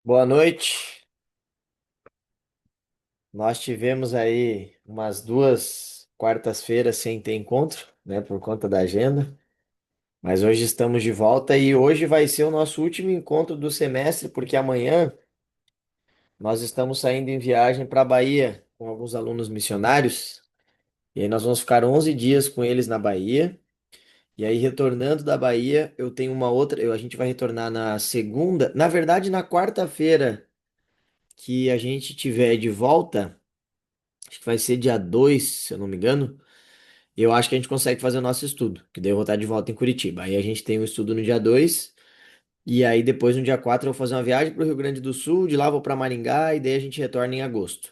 Boa noite. Nós tivemos aí umas duas quartas-feiras sem ter encontro, né, por conta da agenda, mas hoje estamos de volta e hoje vai ser o nosso último encontro do semestre, porque amanhã nós estamos saindo em viagem para a Bahia com alguns alunos missionários, e aí nós vamos ficar 11 dias com eles na Bahia. E aí, retornando da Bahia, eu tenho uma outra. A gente vai retornar na segunda, na verdade, na quarta-feira que a gente tiver de volta. Acho que vai ser dia 2, se eu não me engano. Eu acho que a gente consegue fazer o nosso estudo, que daí eu vou estar de volta em Curitiba. Aí a gente tem um estudo no dia 2 e aí depois no dia 4 eu vou fazer uma viagem para o Rio Grande do Sul, de lá vou para Maringá e daí a gente retorna em agosto.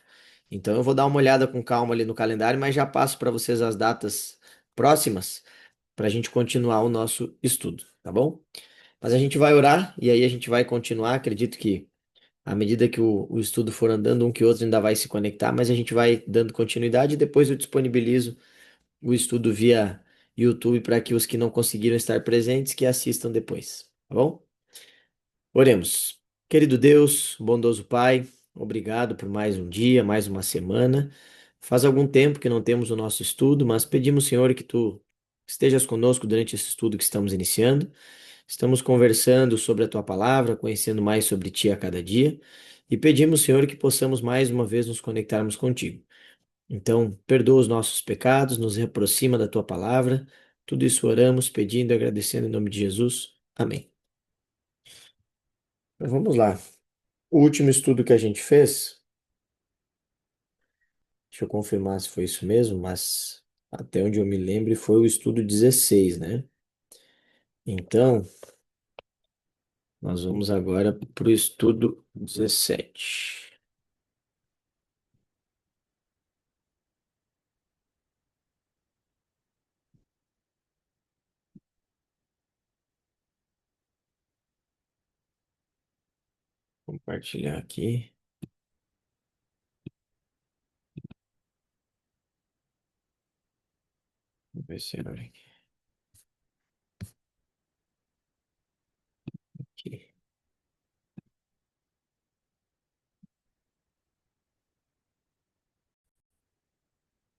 Então eu vou dar uma olhada com calma ali no calendário, mas já passo para vocês as datas próximas para a gente continuar o nosso estudo, tá bom? Mas a gente vai orar e aí a gente vai continuar. Acredito que à medida que o estudo for andando, um que outro ainda vai se conectar, mas a gente vai dando continuidade e depois eu disponibilizo o estudo via YouTube para que os que não conseguiram estar presentes que assistam depois, tá bom? Oremos. Querido Deus, bondoso Pai, obrigado por mais um dia, mais uma semana. Faz algum tempo que não temos o nosso estudo, mas pedimos, Senhor, que tu estejas conosco durante esse estudo que estamos iniciando. Estamos conversando sobre a tua palavra, conhecendo mais sobre ti a cada dia, e pedimos, Senhor, que possamos mais uma vez nos conectarmos contigo. Então, perdoa os nossos pecados, nos reaproxima da tua palavra. Tudo isso oramos, pedindo e agradecendo em nome de Jesus. Amém. Então, vamos lá. O último estudo que a gente fez, deixa eu confirmar se foi isso mesmo, mas até onde eu me lembro foi o estudo 16, né? Então, nós vamos agora para o estudo 17. Compartilhar aqui. Vamos ver se abre aqui.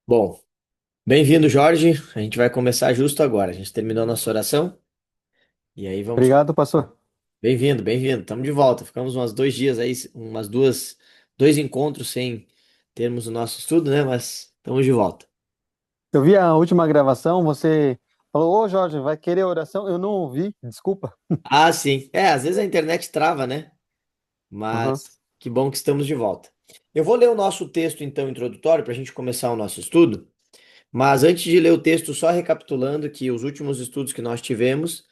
Bom, bem-vindo, Jorge. A gente vai começar justo agora. A gente terminou a nossa oração e aí vamos. Obrigado, pastor. Bem-vindo, bem-vindo. Estamos de volta. Ficamos umas 2 dias aí, dois encontros sem termos o nosso estudo, né? Mas estamos de volta. Eu vi a última gravação, você falou, ô Jorge, vai querer oração? Eu não ouvi, desculpa. Ah, sim. Às vezes a internet trava, né? Aham. Mas que bom que estamos de volta. Eu vou ler o nosso texto, então, introdutório, para a gente começar o nosso estudo. Mas antes de ler o texto, só recapitulando que os últimos estudos que nós tivemos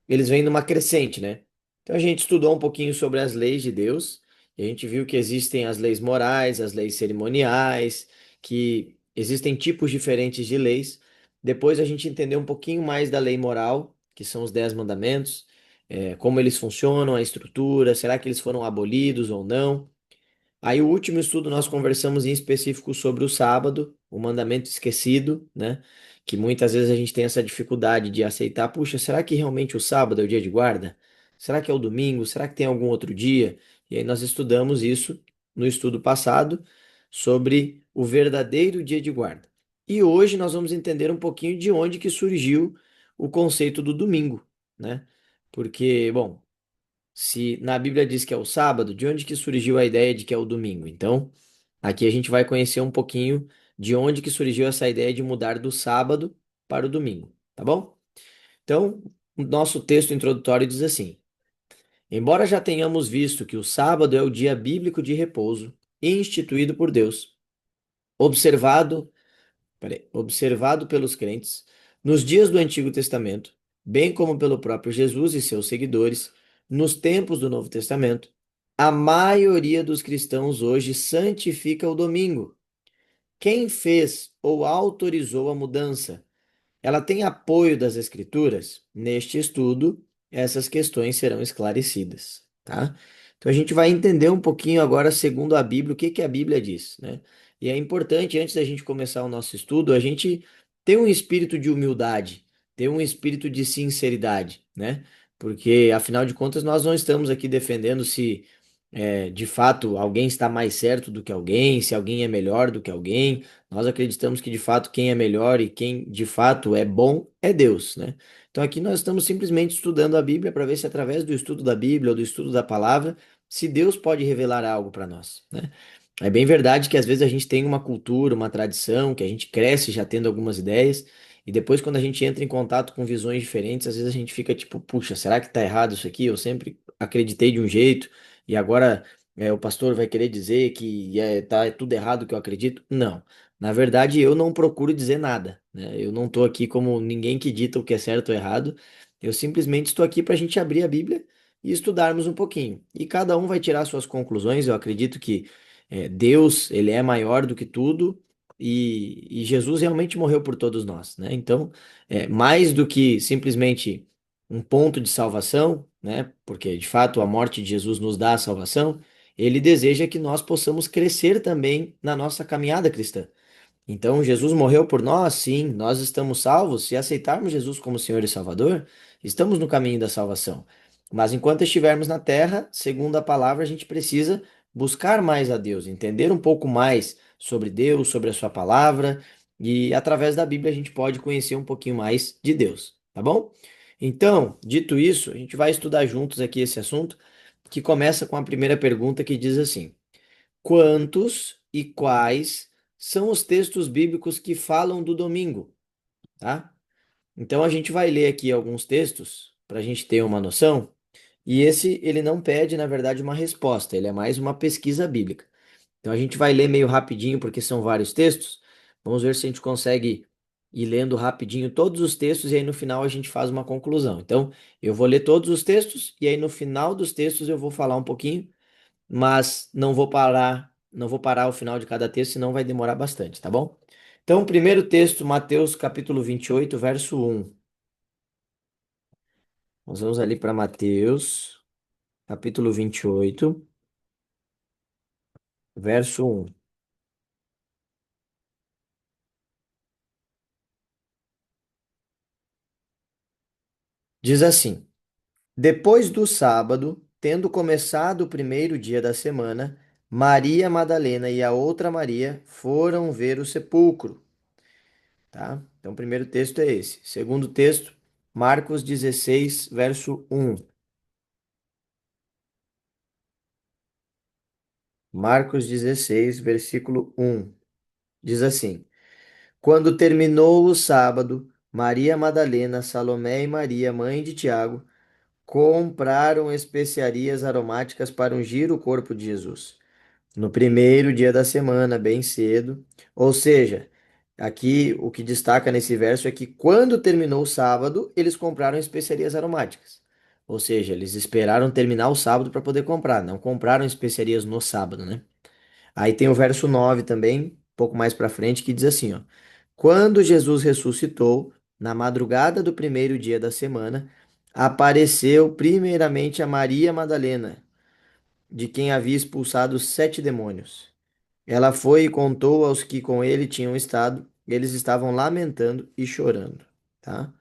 eles vêm numa crescente, né? Então a gente estudou um pouquinho sobre as leis de Deus, e a gente viu que existem as leis morais, as leis cerimoniais, que existem tipos diferentes de leis. Depois a gente entendeu um pouquinho mais da lei moral, que são os 10 mandamentos, como eles funcionam, a estrutura, será que eles foram abolidos ou não? Aí, o último estudo, nós conversamos em específico sobre o sábado, o mandamento esquecido, né? Que muitas vezes a gente tem essa dificuldade de aceitar. Puxa, será que realmente o sábado é o dia de guarda? Será que é o domingo? Será que tem algum outro dia? E aí, nós estudamos isso no estudo passado sobre o verdadeiro dia de guarda. E hoje nós vamos entender um pouquinho de onde que surgiu o conceito do domingo, né? Porque, bom. Se na Bíblia diz que é o sábado, de onde que surgiu a ideia de que é o domingo? Então, aqui a gente vai conhecer um pouquinho de onde que surgiu essa ideia de mudar do sábado para o domingo, tá bom? Então, o nosso texto introdutório diz assim: embora já tenhamos visto que o sábado é o dia bíblico de repouso instituído por Deus, observado observado pelos crentes nos dias do Antigo Testamento, bem como pelo próprio Jesus e seus seguidores nos tempos do Novo Testamento, a maioria dos cristãos hoje santifica o domingo. Quem fez ou autorizou a mudança? Ela tem apoio das Escrituras? Neste estudo, essas questões serão esclarecidas, tá? Então a gente vai entender um pouquinho agora, segundo a Bíblia, o que que a Bíblia diz, né? E é importante, antes da gente começar o nosso estudo, a gente ter um espírito de humildade, ter um espírito de sinceridade, né? Porque, afinal de contas, nós não estamos aqui defendendo se de fato alguém está mais certo do que alguém, se alguém é melhor do que alguém. Nós acreditamos que de fato quem é melhor e quem de fato é bom é Deus, né? Então aqui nós estamos simplesmente estudando a Bíblia para ver se através do estudo da Bíblia ou do estudo da palavra, se Deus pode revelar algo para nós, né? É bem verdade que às vezes a gente tem uma cultura, uma tradição, que a gente cresce já tendo algumas ideias, e depois quando a gente entra em contato com visões diferentes, às vezes a gente fica tipo, puxa, será que tá errado isso aqui? Eu sempre acreditei de um jeito e agora o pastor vai querer dizer que tá tudo errado o que eu acredito? Não. Na verdade, eu não procuro dizer nada, né? Eu não estou aqui como ninguém que dita o que é certo ou errado. Eu simplesmente estou aqui para a gente abrir a Bíblia e estudarmos um pouquinho. E cada um vai tirar suas conclusões. Eu acredito que Deus, ele é maior do que tudo e Jesus realmente morreu por todos nós, né? Então, mais do que simplesmente um ponto de salvação, né? Porque de fato a morte de Jesus nos dá a salvação, ele deseja que nós possamos crescer também na nossa caminhada cristã. Então, Jesus morreu por nós, sim, nós estamos salvos. Se aceitarmos Jesus como Senhor e Salvador, estamos no caminho da salvação. Mas enquanto estivermos na terra, segundo a palavra, a gente precisa buscar mais a Deus, entender um pouco mais sobre Deus, sobre a Sua palavra, e através da Bíblia a gente pode conhecer um pouquinho mais de Deus, tá bom? Então, dito isso, a gente vai estudar juntos aqui esse assunto, que começa com a primeira pergunta que diz assim: quantos e quais são os textos bíblicos que falam do domingo, tá? Então a gente vai ler aqui alguns textos para a gente ter uma noção. E esse ele não pede, na verdade, uma resposta, ele é mais uma pesquisa bíblica. Então a gente vai ler meio rapidinho porque são vários textos. Vamos ver se a gente consegue ir lendo rapidinho todos os textos e aí no final a gente faz uma conclusão. Então eu vou ler todos os textos e aí no final dos textos eu vou falar um pouquinho, mas não vou parar ao final de cada texto, senão vai demorar bastante, tá bom? Então, o primeiro texto, Mateus capítulo 28, verso 1. Nós vamos ali para Mateus, capítulo 28, verso 1. Diz assim: depois do sábado, tendo começado o primeiro dia da semana, Maria Madalena e a outra Maria foram ver o sepulcro, tá? Então, o primeiro texto é esse. Segundo texto, Marcos 16, verso 1. Marcos 16, versículo 1. Diz assim: quando terminou o sábado, Maria Madalena, Salomé e Maria, mãe de Tiago, compraram especiarias aromáticas para ungir o corpo de Jesus. No primeiro dia da semana, bem cedo. Ou seja, aqui o que destaca nesse verso é que quando terminou o sábado, eles compraram especiarias aromáticas. Ou seja, eles esperaram terminar o sábado para poder comprar, não compraram especiarias no sábado, né? Aí tem o verso 9 também, um pouco mais para frente, que diz assim, ó: quando Jesus ressuscitou, na madrugada do primeiro dia da semana, apareceu primeiramente a Maria Madalena, de quem havia expulsado 7 demônios. Ela foi e contou aos que com ele tinham estado, eles estavam lamentando e chorando, tá?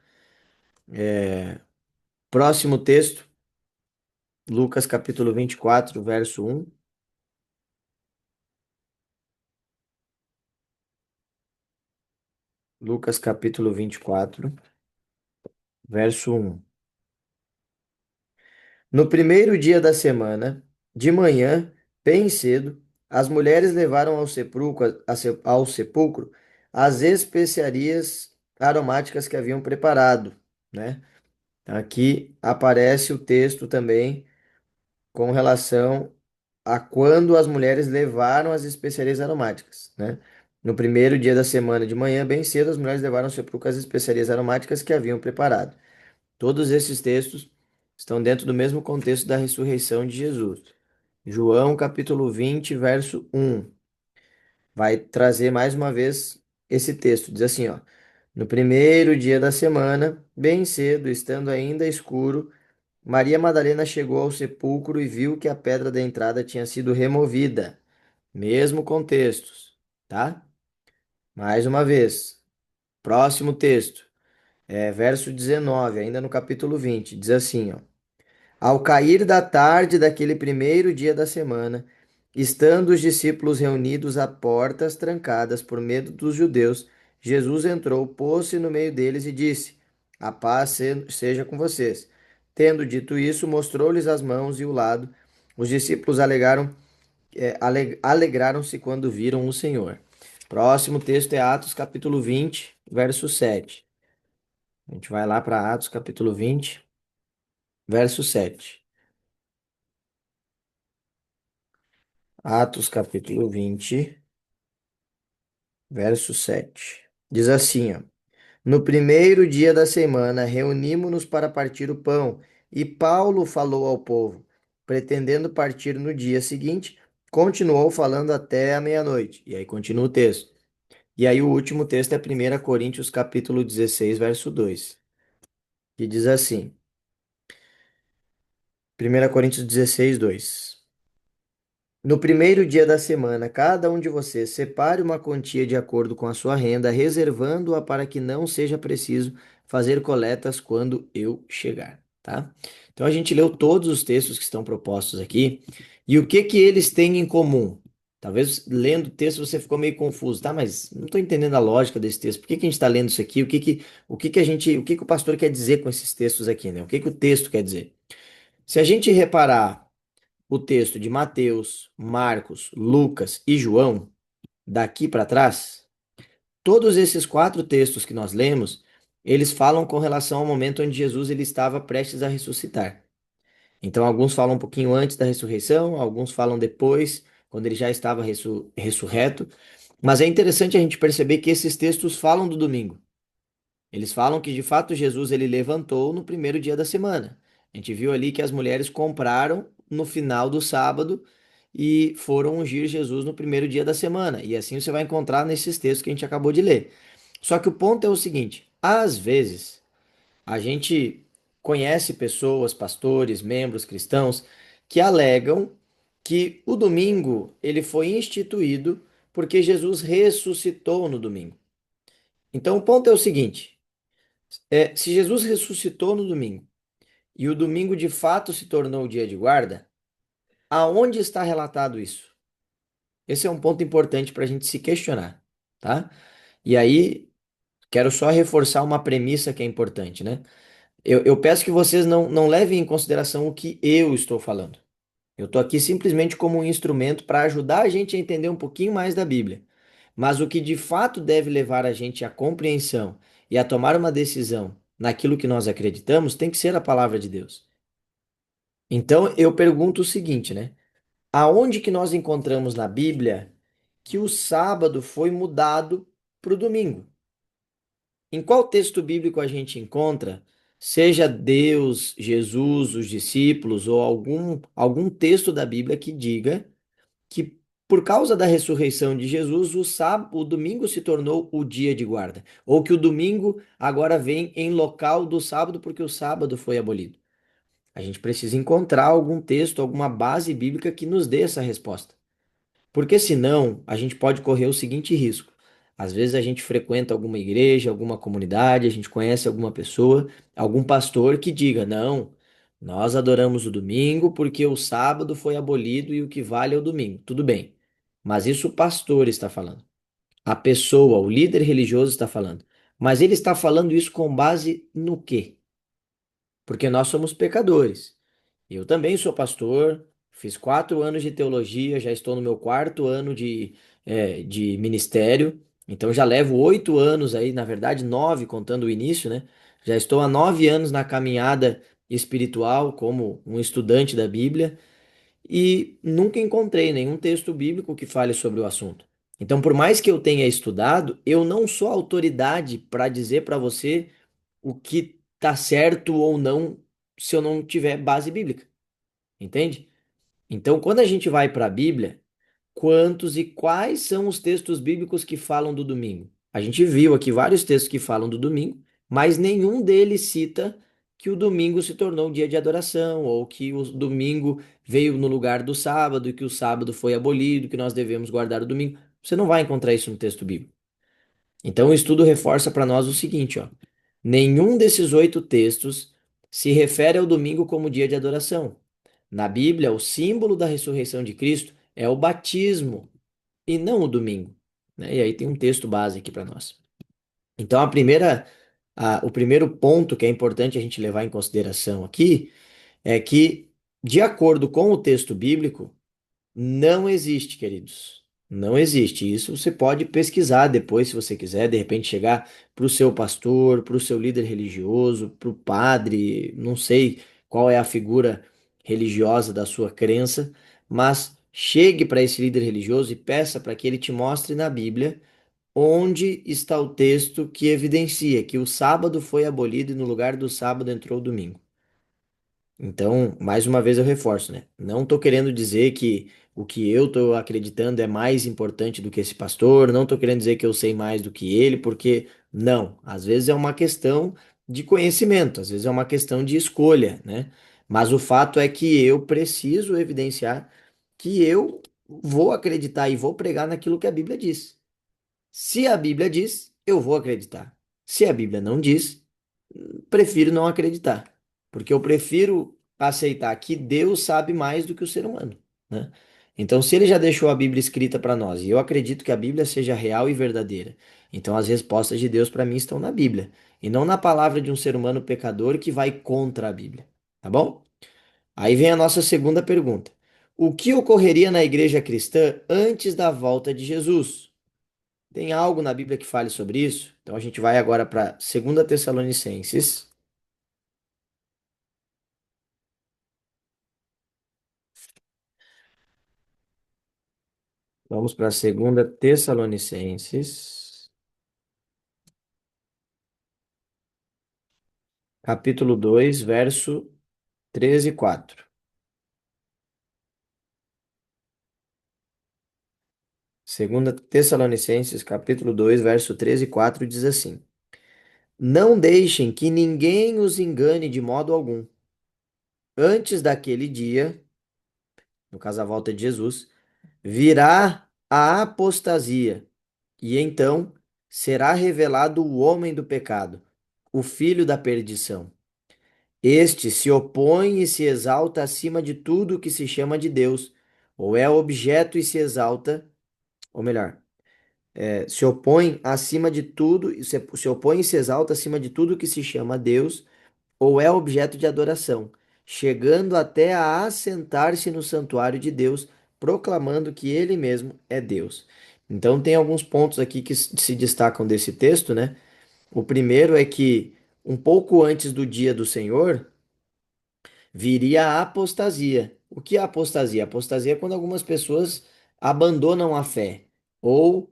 Próximo texto, Lucas capítulo 24, verso 1. Lucas capítulo 24, verso 1. No primeiro dia da semana, de manhã, bem cedo, as mulheres levaram ao sepulcro as especiarias aromáticas que haviam preparado, né? Aqui aparece o texto também com relação a quando as mulheres levaram as especiarias aromáticas, né? No primeiro dia da semana de manhã, bem cedo, as mulheres levaram ao sepulcro as especiarias aromáticas que haviam preparado. Todos esses textos estão dentro do mesmo contexto da ressurreição de Jesus. João capítulo 20, verso 1, vai trazer mais uma vez esse texto. Diz assim, ó: no primeiro dia da semana, bem cedo, estando ainda escuro, Maria Madalena chegou ao sepulcro e viu que a pedra da entrada tinha sido removida. Mesmo contexto, tá? Mais uma vez. Próximo texto, verso 19, ainda no capítulo 20, diz assim, ó: Ao cair da tarde daquele primeiro dia da semana, estando os discípulos reunidos a portas trancadas por medo dos judeus, Jesus entrou, pôs-se no meio deles e disse: A paz seja com vocês. Tendo dito isso, mostrou-lhes as mãos e o lado. Os discípulos alegraram-se quando viram o Senhor. Próximo texto é Atos capítulo 20, verso 7. A gente vai lá para Atos capítulo 20, verso 7. Atos capítulo 20, verso 7. Diz assim, ó: No primeiro dia da semana, reunimos-nos para partir o pão, e Paulo falou ao povo. Pretendendo partir no dia seguinte, continuou falando até a meia-noite. E aí continua o texto. E aí o último texto é 1 Coríntios capítulo 16, verso 2, que diz assim: 1 Coríntios 16, 2. No primeiro dia da semana, cada um de vocês separe uma quantia de acordo com a sua renda, reservando-a para que não seja preciso fazer coletas quando eu chegar, tá? Então a gente leu todos os textos que estão propostos aqui e o que que eles têm em comum? Talvez lendo o texto você ficou meio confuso, tá? Mas não estou entendendo a lógica desse texto. Por que que a gente está lendo isso aqui? O que que o pastor quer dizer com esses textos aqui, né? O que que o texto quer dizer? Se a gente reparar o texto de Mateus, Marcos, Lucas e João, daqui para trás, todos esses quatro textos que nós lemos, eles falam com relação ao momento onde Jesus ele estava prestes a ressuscitar. Então, alguns falam um pouquinho antes da ressurreição, alguns falam depois, quando ele já estava ressurreto. Mas é interessante a gente perceber que esses textos falam do domingo. Eles falam que de fato Jesus ele levantou no primeiro dia da semana. A gente viu ali que as mulheres compraram no final do sábado e foram ungir Jesus no primeiro dia da semana. E assim você vai encontrar nesses textos que a gente acabou de ler. Só que o ponto é o seguinte: às vezes a gente conhece pessoas, pastores, membros cristãos que alegam que o domingo ele foi instituído porque Jesus ressuscitou no domingo. Então o ponto é o seguinte: se Jesus ressuscitou no domingo e o domingo de fato se tornou o dia de guarda, aonde está relatado isso? Esse é um ponto importante para a gente se questionar, tá? E aí, quero só reforçar uma premissa que é importante, né? Eu peço que vocês não levem em consideração o que eu estou falando. Eu estou aqui simplesmente como um instrumento para ajudar a gente a entender um pouquinho mais da Bíblia. Mas o que de fato deve levar a gente à compreensão e a tomar uma decisão naquilo que nós acreditamos tem que ser a palavra de Deus. Então eu pergunto o seguinte, né? Aonde que nós encontramos na Bíblia que o sábado foi mudado para o domingo? Em qual texto bíblico a gente encontra, seja Deus, Jesus, os discípulos ou algum texto da Bíblia que diga que por causa da ressurreição de Jesus, o domingo se tornou o dia de guarda, ou que o domingo agora vem em local do sábado porque o sábado foi abolido? A gente precisa encontrar algum texto, alguma base bíblica que nos dê essa resposta. Porque senão a gente pode correr o seguinte risco. Às vezes a gente frequenta alguma igreja, alguma comunidade, a gente conhece alguma pessoa, algum pastor que diga: não, nós adoramos o domingo porque o sábado foi abolido e o que vale é o domingo. Tudo bem. Mas isso o pastor está falando. A pessoa, o líder religioso está falando. Mas ele está falando isso com base no quê? Porque nós somos pecadores. Eu também sou pastor, fiz 4 anos de teologia, já estou no meu quarto ano de ministério, então já levo 8 anos aí, na verdade 9, contando o início, né? Já estou há 9 anos na caminhada espiritual como um estudante da Bíblia e nunca encontrei nenhum texto bíblico que fale sobre o assunto. Então, por mais que eu tenha estudado, eu não sou autoridade para dizer para você o que está certo ou não se eu não tiver base bíblica. Entende? Então, quando a gente vai para a Bíblia, quantos e quais são os textos bíblicos que falam do domingo? A gente viu aqui vários textos que falam do domingo, mas nenhum deles cita que o domingo se tornou um dia de adoração, ou que o domingo veio no lugar do sábado, e que o sábado foi abolido, que nós devemos guardar o domingo. Você não vai encontrar isso no texto bíblico. Então, o estudo reforça para nós o seguinte, ó: nenhum desses 8 textos se refere ao domingo como dia de adoração. Na Bíblia, o símbolo da ressurreição de Cristo é o batismo e não o domingo, né? E aí tem um texto base aqui para nós. Então, o primeiro ponto que é importante a gente levar em consideração aqui é que, de acordo com o texto bíblico, não existe, queridos. Não existe. Isso você pode pesquisar depois, se você quiser, de repente chegar para o seu pastor, para o seu líder religioso, para o padre, não sei qual é a figura religiosa da sua crença, mas chegue para esse líder religioso e peça para que ele te mostre na Bíblia onde está o texto que evidencia que o sábado foi abolido e no lugar do sábado entrou o domingo. Então, mais uma vez eu reforço, né? Não estou querendo dizer que o que eu estou acreditando é mais importante do que esse pastor, não estou querendo dizer que eu sei mais do que ele, porque não. Às vezes é uma questão de conhecimento, às vezes é uma questão de escolha, né? Mas o fato é que eu preciso evidenciar que eu vou acreditar e vou pregar naquilo que a Bíblia diz. Se a Bíblia diz, eu vou acreditar. Se a Bíblia não diz, prefiro não acreditar, porque eu prefiro aceitar que Deus sabe mais do que o ser humano, né? Então, se ele já deixou a Bíblia escrita para nós, e eu acredito que a Bíblia seja real e verdadeira, então as respostas de Deus para mim estão na Bíblia, e não na palavra de um ser humano pecador que vai contra a Bíblia, tá bom? Aí vem a nossa segunda pergunta. O que ocorreria na igreja cristã antes da volta de Jesus? Tem algo na Bíblia que fale sobre isso? Então a gente vai agora para 2 Tessalonicenses. Vamos para 2 Tessalonicenses, capítulo 2, verso 13 e 4. 2 Tessalonicenses, capítulo 2, verso 13 e 4 diz assim: Não deixem que ninguém os engane de modo algum. Antes daquele dia, no caso a volta de Jesus, virá a apostasia, e então será revelado o homem do pecado, o filho da perdição. Este se opõe e se exalta acima de tudo que se chama de Deus, ou é objeto e se exalta, ou melhor, se opõe acima de tudo, se opõe e se exalta acima de tudo que se chama Deus, ou é objeto de adoração, chegando até a assentar-se no santuário de Deus, proclamando que ele mesmo é Deus. Então tem alguns pontos aqui que se destacam desse texto, né? O primeiro é que um pouco antes do dia do Senhor, viria a apostasia. O que é apostasia? Apostasia é quando algumas pessoas abandonam a fé ou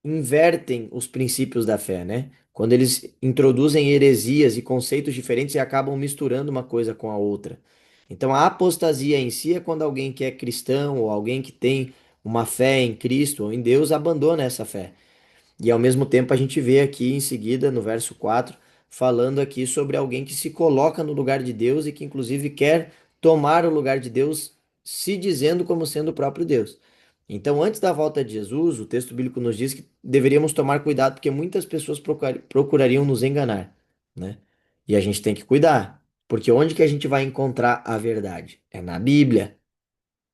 invertem os princípios da fé, né? Quando eles introduzem heresias e conceitos diferentes e acabam misturando uma coisa com a outra. Então, a apostasia em si é quando alguém que é cristão ou alguém que tem uma fé em Cristo ou em Deus abandona essa fé. E ao mesmo tempo a gente vê aqui em seguida, no verso 4 falando aqui sobre alguém que se coloca no lugar de Deus e que inclusive quer tomar o lugar de Deus, se dizendo como sendo o próprio Deus. Então, antes da volta de Jesus, o texto bíblico nos diz que deveríamos tomar cuidado porque muitas pessoas procurariam nos enganar, né? E a gente tem que cuidar, porque onde que a gente vai encontrar a verdade? É na Bíblia.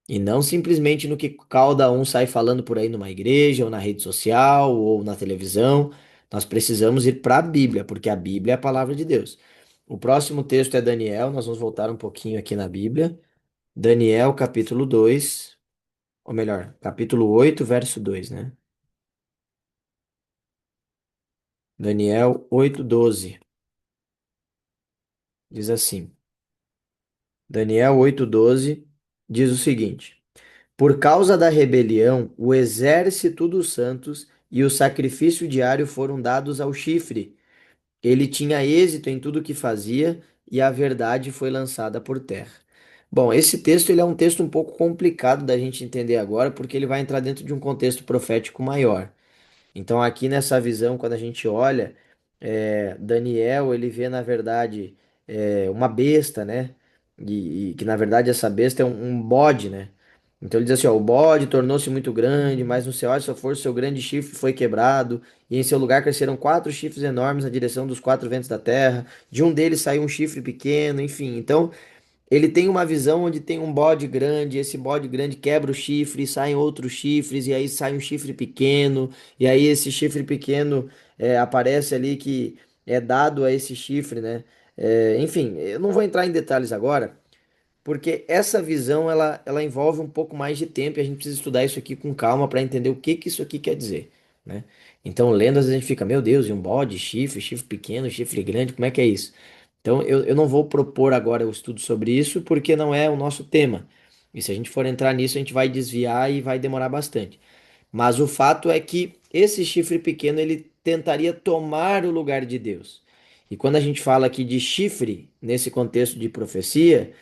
E não simplesmente no que cada um sai falando por aí numa igreja, ou na rede social, ou na televisão. Nós precisamos ir para a Bíblia, porque a Bíblia é a palavra de Deus. O próximo texto é Daniel, nós vamos voltar um pouquinho aqui na Bíblia. Daniel, capítulo 2, ou melhor, capítulo 8, verso 2, né? Daniel 8:12. Diz assim: Daniel 8:12 diz o seguinte: Por causa da rebelião, o exército dos santos e o sacrifício diário foram dados ao chifre. Ele tinha êxito em tudo que fazia e a verdade foi lançada por terra. Bom, esse texto ele é um texto um pouco complicado da gente entender agora, porque ele vai entrar dentro de um contexto profético maior. Então, aqui nessa visão, quando a gente olha, Daniel ele vê na verdade uma besta, né? E que na verdade essa besta é um bode, né? Então ele diz assim, ó, o bode tornou-se muito grande, mas no seu ar sua força, seu grande chifre foi quebrado, e em seu lugar cresceram quatro chifres enormes na direção dos quatro ventos da terra. De um deles saiu um chifre pequeno, enfim. Então ele tem uma visão onde tem um bode grande, esse bode grande quebra o chifre, saem outros chifres, e aí sai um chifre pequeno, e aí esse chifre pequeno aparece ali que é dado a esse chifre, né? Enfim, eu não vou entrar em detalhes agora, porque essa visão ela envolve um pouco mais de tempo e a gente precisa estudar isso aqui com calma para entender o que que isso aqui quer dizer, né? Então, lendo, às vezes a gente fica, meu Deus, e um bode, chifre, chifre pequeno, chifre grande, como é que é isso? Então, eu não vou propor agora o estudo sobre isso porque não é o nosso tema. E se a gente for entrar nisso, a gente vai desviar e vai demorar bastante. Mas o fato é que esse chifre pequeno ele tentaria tomar o lugar de Deus. E quando a gente fala aqui de chifre, nesse contexto de profecia,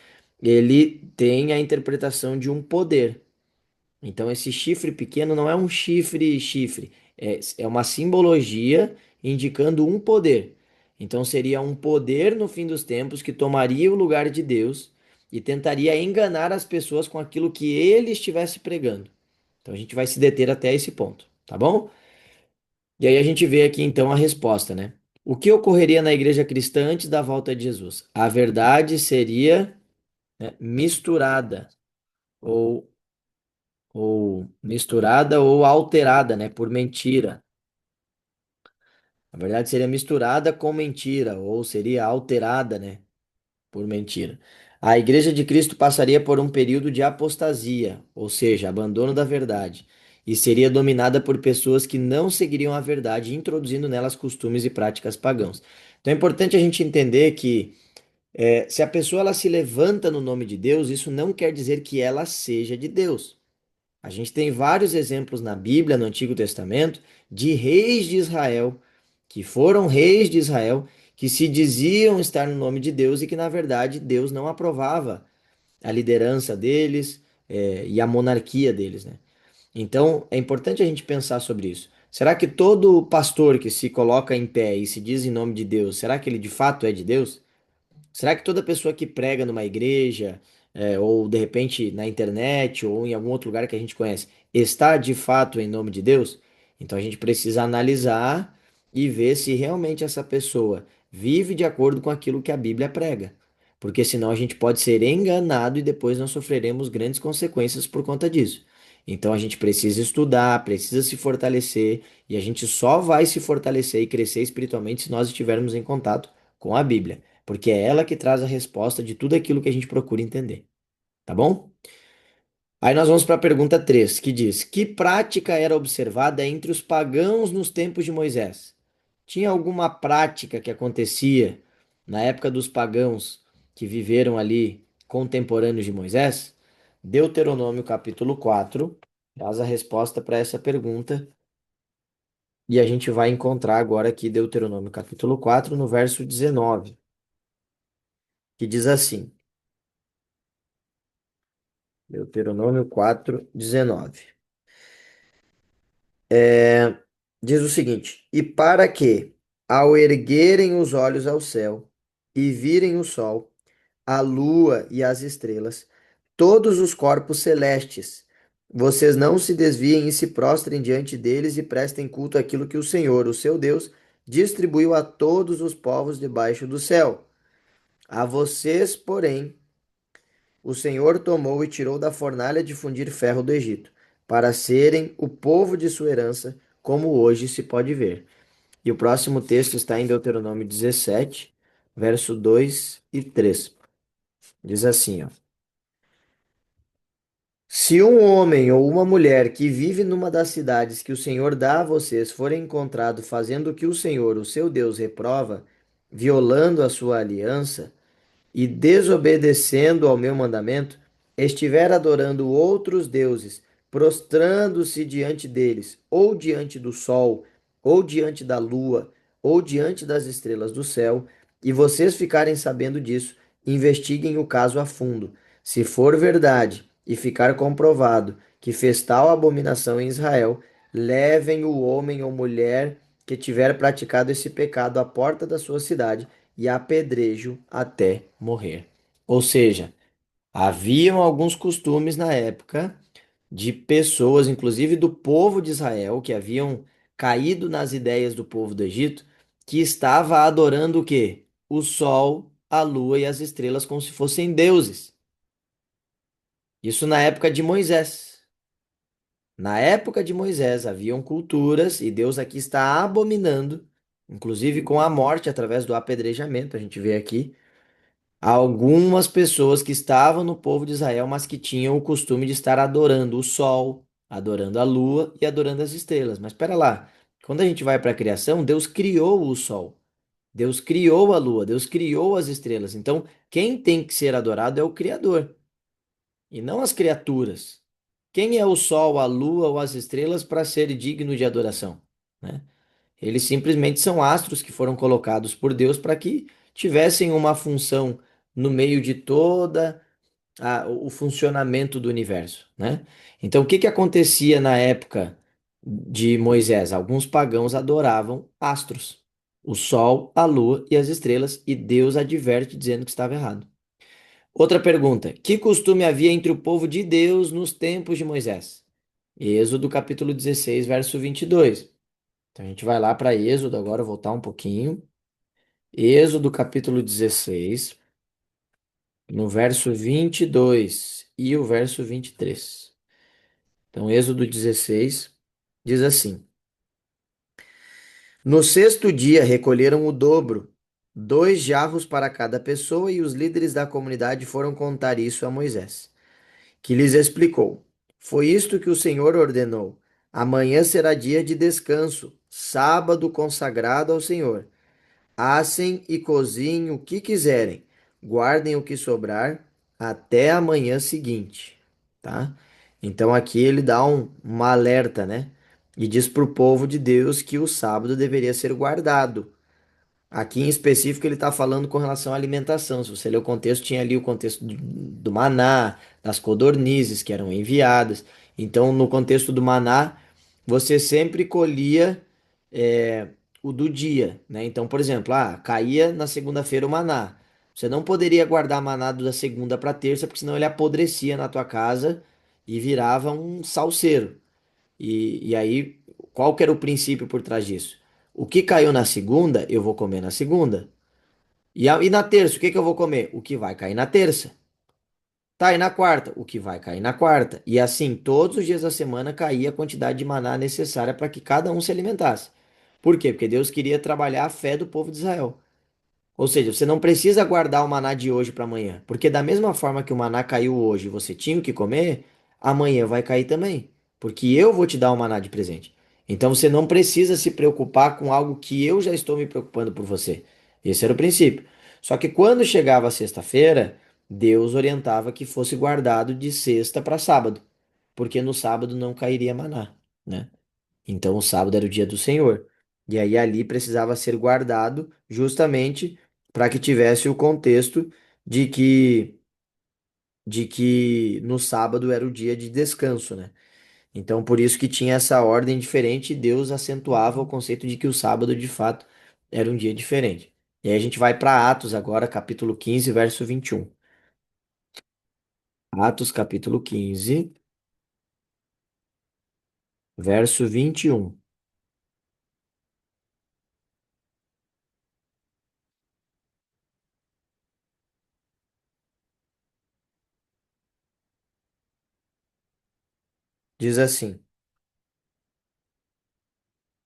ele tem a interpretação de um poder. Então, esse chifre pequeno não é um chifre, é uma simbologia indicando um poder. Então, seria um poder no fim dos tempos que tomaria o lugar de Deus e tentaria enganar as pessoas com aquilo que ele estivesse pregando. Então, a gente vai se deter até esse ponto, tá bom? E aí a gente vê aqui então a resposta, né? O que ocorreria na igreja cristã antes da volta de Jesus? A verdade seria, né, misturada ou misturada ou alterada, né, por mentira. A verdade seria misturada com mentira ou seria alterada, né, por mentira. A igreja de Cristo passaria por um período de apostasia, ou seja, abandono da verdade, e seria dominada por pessoas que não seguiriam a verdade, introduzindo nelas costumes e práticas pagãos. Então é importante a gente entender que se a pessoa ela se levanta no nome de Deus, isso não quer dizer que ela seja de Deus. A gente tem vários exemplos na Bíblia, no Antigo Testamento, de reis de Israel, que foram reis de Israel, que se diziam estar no nome de Deus e que, na verdade, Deus não aprovava a liderança deles, e a monarquia deles, né? Então, é importante a gente pensar sobre isso. Será que todo pastor que se coloca em pé e se diz em nome de Deus, será que ele de fato é de Deus? Será que toda pessoa que prega numa igreja, ou de repente na internet, ou em algum outro lugar que a gente conhece, está de fato em nome de Deus? Então a gente precisa analisar e ver se realmente essa pessoa vive de acordo com aquilo que a Bíblia prega. Porque senão a gente pode ser enganado e depois nós sofreremos grandes consequências por conta disso. Então a gente precisa estudar, precisa se fortalecer, e a gente só vai se fortalecer e crescer espiritualmente se nós estivermos em contato com a Bíblia, porque é ela que traz a resposta de tudo aquilo que a gente procura entender, tá bom? Aí nós vamos para a pergunta 3, que diz: que prática era observada entre os pagãos nos tempos de Moisés? Tinha alguma prática que acontecia na época dos pagãos que viveram ali contemporâneos de Moisés? Deuteronômio capítulo 4 traz a resposta para essa pergunta e a gente vai encontrar agora aqui Deuteronômio capítulo 4 no verso 19, que diz assim: Deuteronômio 4:19. É, diz o seguinte: e para que, ao erguerem os olhos ao céu e virem o sol, a lua e as estrelas, todos os corpos celestes, vocês não se desviem e se prostrem diante deles e prestem culto àquilo que o Senhor, o seu Deus, distribuiu a todos os povos debaixo do céu. A vocês, porém, o Senhor tomou e tirou da fornalha de fundir ferro do Egito, para serem o povo de sua herança, como hoje se pode ver. E o próximo texto está em Deuteronômio 17, verso 2 e 3. Diz assim, ó: se um homem ou uma mulher que vive numa das cidades que o Senhor dá a vocês forem encontrado fazendo o que o Senhor, o seu Deus, reprova, violando a sua aliança, e desobedecendo ao meu mandamento, estiver adorando outros deuses, prostrando-se diante deles, ou diante do sol, ou diante da lua, ou diante das estrelas do céu, e vocês ficarem sabendo disso, investiguem o caso a fundo. Se for verdade e ficar comprovado que fez tal abominação em Israel, levem o homem ou mulher que tiver praticado esse pecado à porta da sua cidade e apedrejo até morrer. Ou seja, haviam alguns costumes na época de pessoas, inclusive do povo de Israel, que haviam caído nas ideias do povo do Egito, que estava adorando o quê? O sol, a lua e as estrelas como se fossem deuses. Isso na época de Moisés. Na época de Moisés haviam culturas e Deus aqui está abominando, inclusive com a morte através do apedrejamento, a gente vê aqui algumas pessoas que estavam no povo de Israel, mas que tinham o costume de estar adorando o sol, adorando a lua e adorando as estrelas. Mas espera lá, quando a gente vai para a criação, Deus criou o sol, Deus criou a lua, Deus criou as estrelas. Então, quem tem que ser adorado é o Criador e não as criaturas. Quem é o sol, a lua ou as estrelas para ser digno de adoração, né? Eles simplesmente são astros que foram colocados por Deus para que tivessem uma função no meio de toda o funcionamento do universo, né? Então, o que que acontecia na época de Moisés? Alguns pagãos adoravam astros, o sol, a lua e as estrelas, e Deus adverte dizendo que estava errado. Outra pergunta: que costume havia entre o povo de Deus nos tempos de Moisés? Êxodo capítulo 16, verso 22. Então a gente vai lá para Êxodo agora, voltar um pouquinho. Êxodo capítulo 16, no verso 22 e o verso 23. Então, Êxodo 16 diz assim: No sexto dia recolheram o dobro, 2 jarros para cada pessoa, e os líderes da comunidade foram contar isso a Moisés, que lhes explicou: Foi isto que o Senhor ordenou. Amanhã será dia de descanso, sábado consagrado ao Senhor. Assem e cozinhem o que quiserem, guardem o que sobrar até a manhã seguinte, tá? Então aqui ele dá uma alerta, né? E diz para o povo de Deus que o sábado deveria ser guardado. Aqui em específico ele está falando com relação à alimentação. Se você ler o contexto, tinha ali o contexto do maná, das codornizes que eram enviadas. Então, no contexto do maná, você sempre colhia é, o do dia, né? Então, por exemplo, caía na segunda-feira o maná. Você não poderia guardar maná da segunda para terça, porque senão ele apodrecia na tua casa e virava um salseiro. E aí, qual que era o princípio por trás disso? O que caiu na segunda, eu vou comer na segunda. E na terça, o que que eu vou comer? O que vai cair na terça. Tá, e na quarta? O que vai cair na quarta. E assim, todos os dias da semana caía a quantidade de maná necessária para que cada um se alimentasse. Por quê? Porque Deus queria trabalhar a fé do povo de Israel. Ou seja, você não precisa guardar o maná de hoje para amanhã, porque da mesma forma que o maná caiu hoje, e você tinha o que comer, amanhã vai cair também, porque eu vou te dar o maná de presente. Então você não precisa se preocupar com algo que eu já estou me preocupando por você. Esse era o princípio. Só que quando chegava a sexta-feira, Deus orientava que fosse guardado de sexta para sábado, porque no sábado não cairia maná, né? Então o sábado era o dia do Senhor. E aí ali precisava ser guardado justamente para que tivesse o contexto de que no sábado era o dia de descanso, né? Então por isso que tinha essa ordem diferente e Deus acentuava o conceito de que o sábado de fato era um dia diferente. E aí a gente vai para Atos agora, capítulo 15, verso 21. Atos capítulo 15, verso 21. Diz assim: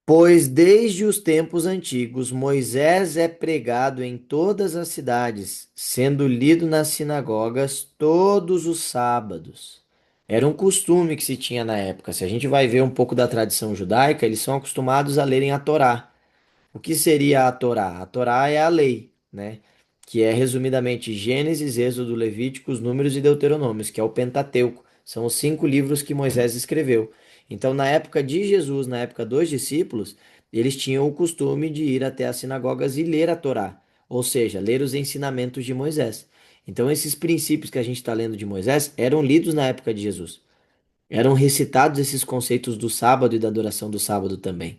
Pois desde os tempos antigos Moisés é pregado em todas as cidades, sendo lido nas sinagogas todos os sábados. Era um costume que se tinha na época. Se a gente vai ver um pouco da tradição judaica, eles são acostumados a lerem a Torá. O que seria a Torá? A Torá é a lei, né? Que é resumidamente Gênesis, Êxodo, Levíticos, Números e Deuteronômios, que é o Pentateuco. São os 5 livros que Moisés escreveu. Então, na época de Jesus, na época dos discípulos, eles tinham o costume de ir até as sinagogas e ler a Torá, ou seja, ler os ensinamentos de Moisés. Então, esses princípios que a gente está lendo de Moisés eram lidos na época de Jesus. Eram recitados esses conceitos do sábado e da adoração do sábado também.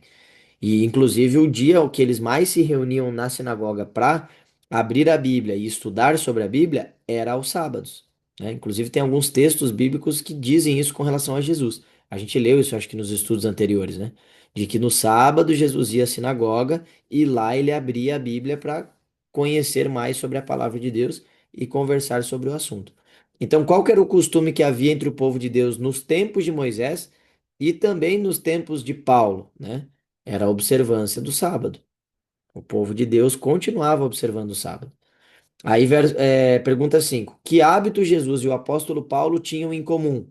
E, inclusive, o dia que eles mais se reuniam na sinagoga para abrir a Bíblia e estudar sobre a Bíblia era aos sábados. né? Inclusive, tem alguns textos bíblicos que dizem isso com relação a Jesus. A gente leu isso, acho que nos estudos anteriores, né? De que no sábado Jesus ia à sinagoga e lá ele abria a Bíblia para conhecer mais sobre a palavra de Deus e conversar sobre o assunto. Então, qual que era o costume que havia entre o povo de Deus nos tempos de Moisés e também nos tempos de Paulo, né? Era a observância do sábado. O povo de Deus continuava observando o sábado. Aí, pergunta 5. Que hábito Jesus e o apóstolo Paulo tinham em comum?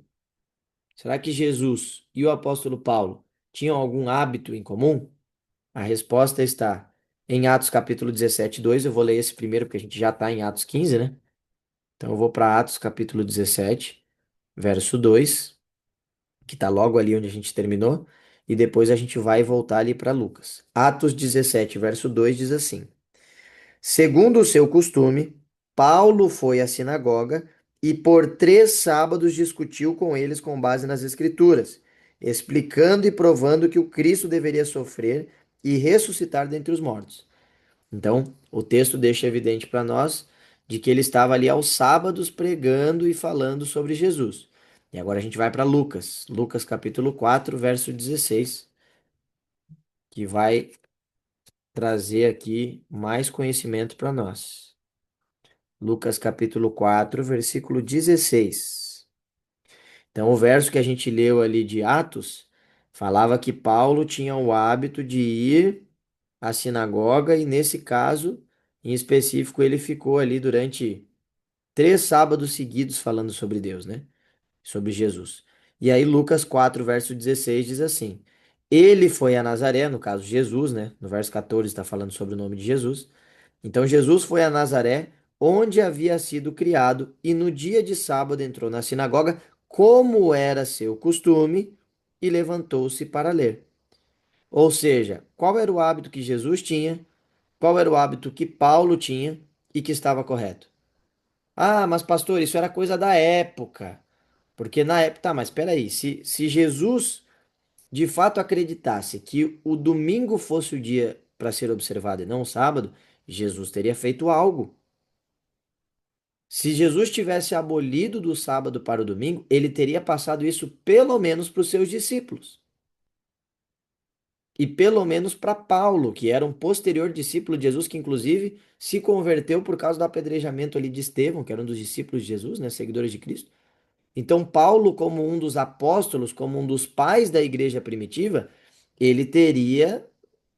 Será que Jesus e o apóstolo Paulo tinham algum hábito em comum? A resposta está em Atos capítulo 17, 2. Eu vou ler esse primeiro, porque a gente já está em Atos 15, né? Então eu vou para Atos capítulo 17, verso 2, que está logo ali onde a gente terminou, e depois a gente vai voltar ali para Lucas. Atos 17, verso 2 diz assim. Segundo o seu costume, Paulo foi à sinagoga e por 3 sábados discutiu com eles com base nas Escrituras, explicando e provando que o Cristo deveria sofrer e ressuscitar dentre os mortos. Então, o texto deixa evidente para nós de que ele estava ali aos sábados pregando e falando sobre Jesus. E agora a gente vai para Lucas, Lucas capítulo 4, verso 16, que vai trazer aqui mais conhecimento para nós. Lucas capítulo 4, versículo 16. Então, o verso que a gente leu ali de Atos falava que Paulo tinha o hábito de ir à sinagoga e, nesse caso, em específico, ele ficou ali durante 3 sábados seguidos falando sobre Deus, né? Sobre Jesus. E aí, Lucas 4, verso 16 diz assim: Ele foi a Nazaré, no caso Jesus, né? No verso 14 está falando sobre o nome de Jesus. Então Jesus foi a Nazaré, onde havia sido criado, e no dia de sábado entrou na sinagoga, como era seu costume, e levantou-se para ler. Ou seja, qual era o hábito que Jesus tinha, qual era o hábito que Paulo tinha e que estava correto? Ah, mas pastor, isso era coisa da época. Porque na época, tá, mas espera aí, se Jesus de fato acreditasse que o domingo fosse o dia para ser observado e não o sábado, Jesus teria feito algo. Se Jesus tivesse abolido do sábado para o domingo, ele teria passado isso pelo menos para os seus discípulos. E pelo menos para Paulo, que era um posterior discípulo de Jesus, que inclusive se converteu por causa do apedrejamento ali de Estevão, que era um dos discípulos de Jesus, né, seguidores de Cristo. Então, Paulo, como um dos apóstolos, como um dos pais da igreja primitiva, ele teria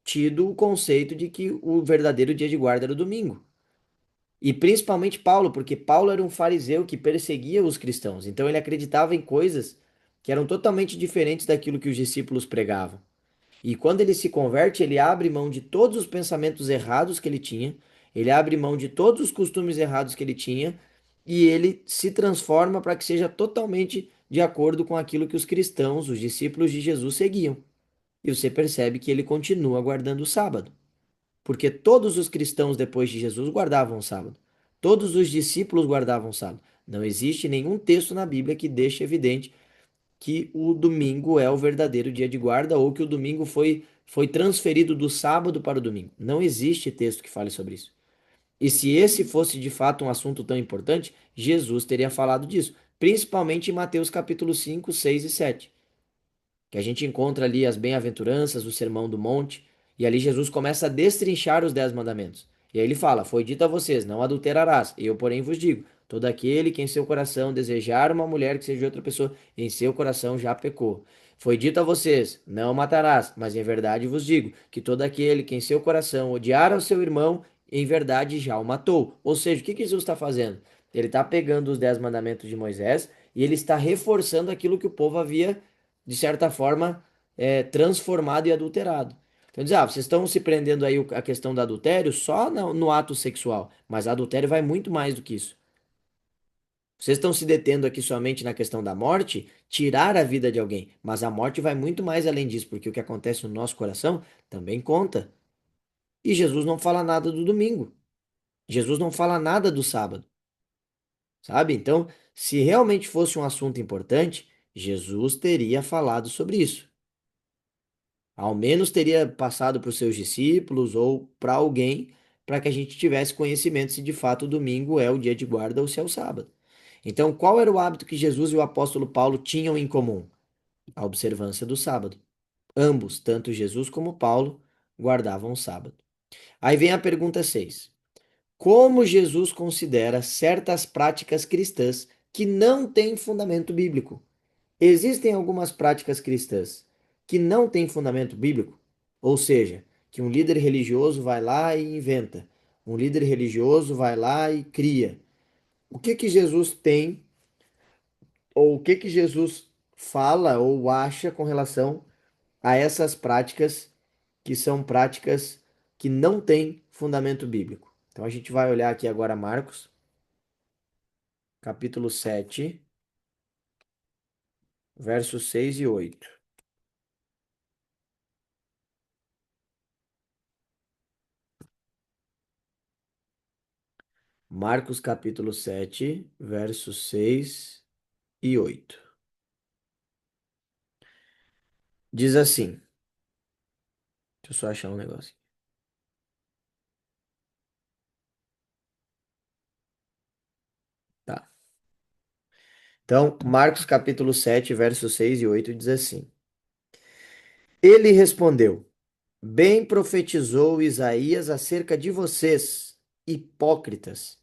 tido o conceito de que o verdadeiro dia de guarda era o domingo. E principalmente Paulo, porque Paulo era um fariseu que perseguia os cristãos. Então ele acreditava em coisas que eram totalmente diferentes daquilo que os discípulos pregavam. E quando ele se converte, ele abre mão de todos os pensamentos errados que ele tinha, ele abre mão de todos os costumes errados que ele tinha, e ele se transforma para que seja totalmente de acordo com aquilo que os cristãos, os discípulos de Jesus, seguiam. E você percebe que ele continua guardando o sábado. Porque todos os cristãos depois de Jesus guardavam o sábado. Todos os discípulos guardavam o sábado. Não existe nenhum texto na Bíblia que deixe evidente que o domingo é o verdadeiro dia de guarda ou que o domingo foi transferido do sábado para o domingo. Não existe texto que fale sobre isso. E se esse fosse de fato um assunto tão importante, Jesus teria falado disso, principalmente em Mateus capítulo 5, 6 e 7, que a gente encontra ali as bem-aventuranças, o Sermão do Monte, e ali Jesus começa a destrinchar os 10 mandamentos. E aí ele fala: Foi dito a vocês, não adulterarás. Eu, porém, vos digo: todo aquele que em seu coração desejar uma mulher que seja de outra pessoa, em seu coração já pecou. Foi dito a vocês: não matarás. Mas em verdade vos digo que todo aquele que em seu coração odiar ao seu irmão, em verdade já o matou. Ou seja, o que que Jesus está fazendo? Ele está pegando os 10 mandamentos de Moisés e ele está reforçando aquilo que o povo havia de certa forma, transformado e adulterado. Então diz, vocês estão se prendendo aí a questão do adultério só no ato sexual, mas adultério vai muito mais do que isso. Vocês estão se detendo aqui somente na questão da morte, tirar a vida de alguém, mas a morte vai muito mais além disso, porque o que acontece no nosso coração também conta. E Jesus não fala nada do domingo. Jesus não fala nada do sábado, sabe? Então, se realmente fosse um assunto importante, Jesus teria falado sobre isso. Ao menos teria passado para os seus discípulos ou para alguém, para que a gente tivesse conhecimento se de fato o domingo é o dia de guarda ou se é o sábado. Então, qual era o hábito que Jesus e o apóstolo Paulo tinham em comum? A observância do sábado. Ambos, tanto Jesus como Paulo, guardavam o sábado. Aí vem a pergunta 6. Como Jesus considera certas práticas cristãs que não têm fundamento bíblico? Existem algumas práticas cristãs que não têm fundamento bíblico, ou seja, que um líder religioso vai lá e inventa, um líder religioso vai lá e cria. O que que Jesus tem, ou o que que Jesus fala ou acha com relação a essas práticas que são práticas que não têm fundamento bíblico? Então a gente vai olhar aqui agora Marcos, capítulo 7, versos 6 e 8. Marcos capítulo 7, versos 6 e 8. Diz assim, deixa eu só achar um negócio. Tá. Então, Marcos capítulo 7, versos 6 e 8 diz assim: Ele respondeu: Bem profetizou Isaías acerca de vocês, hipócritas.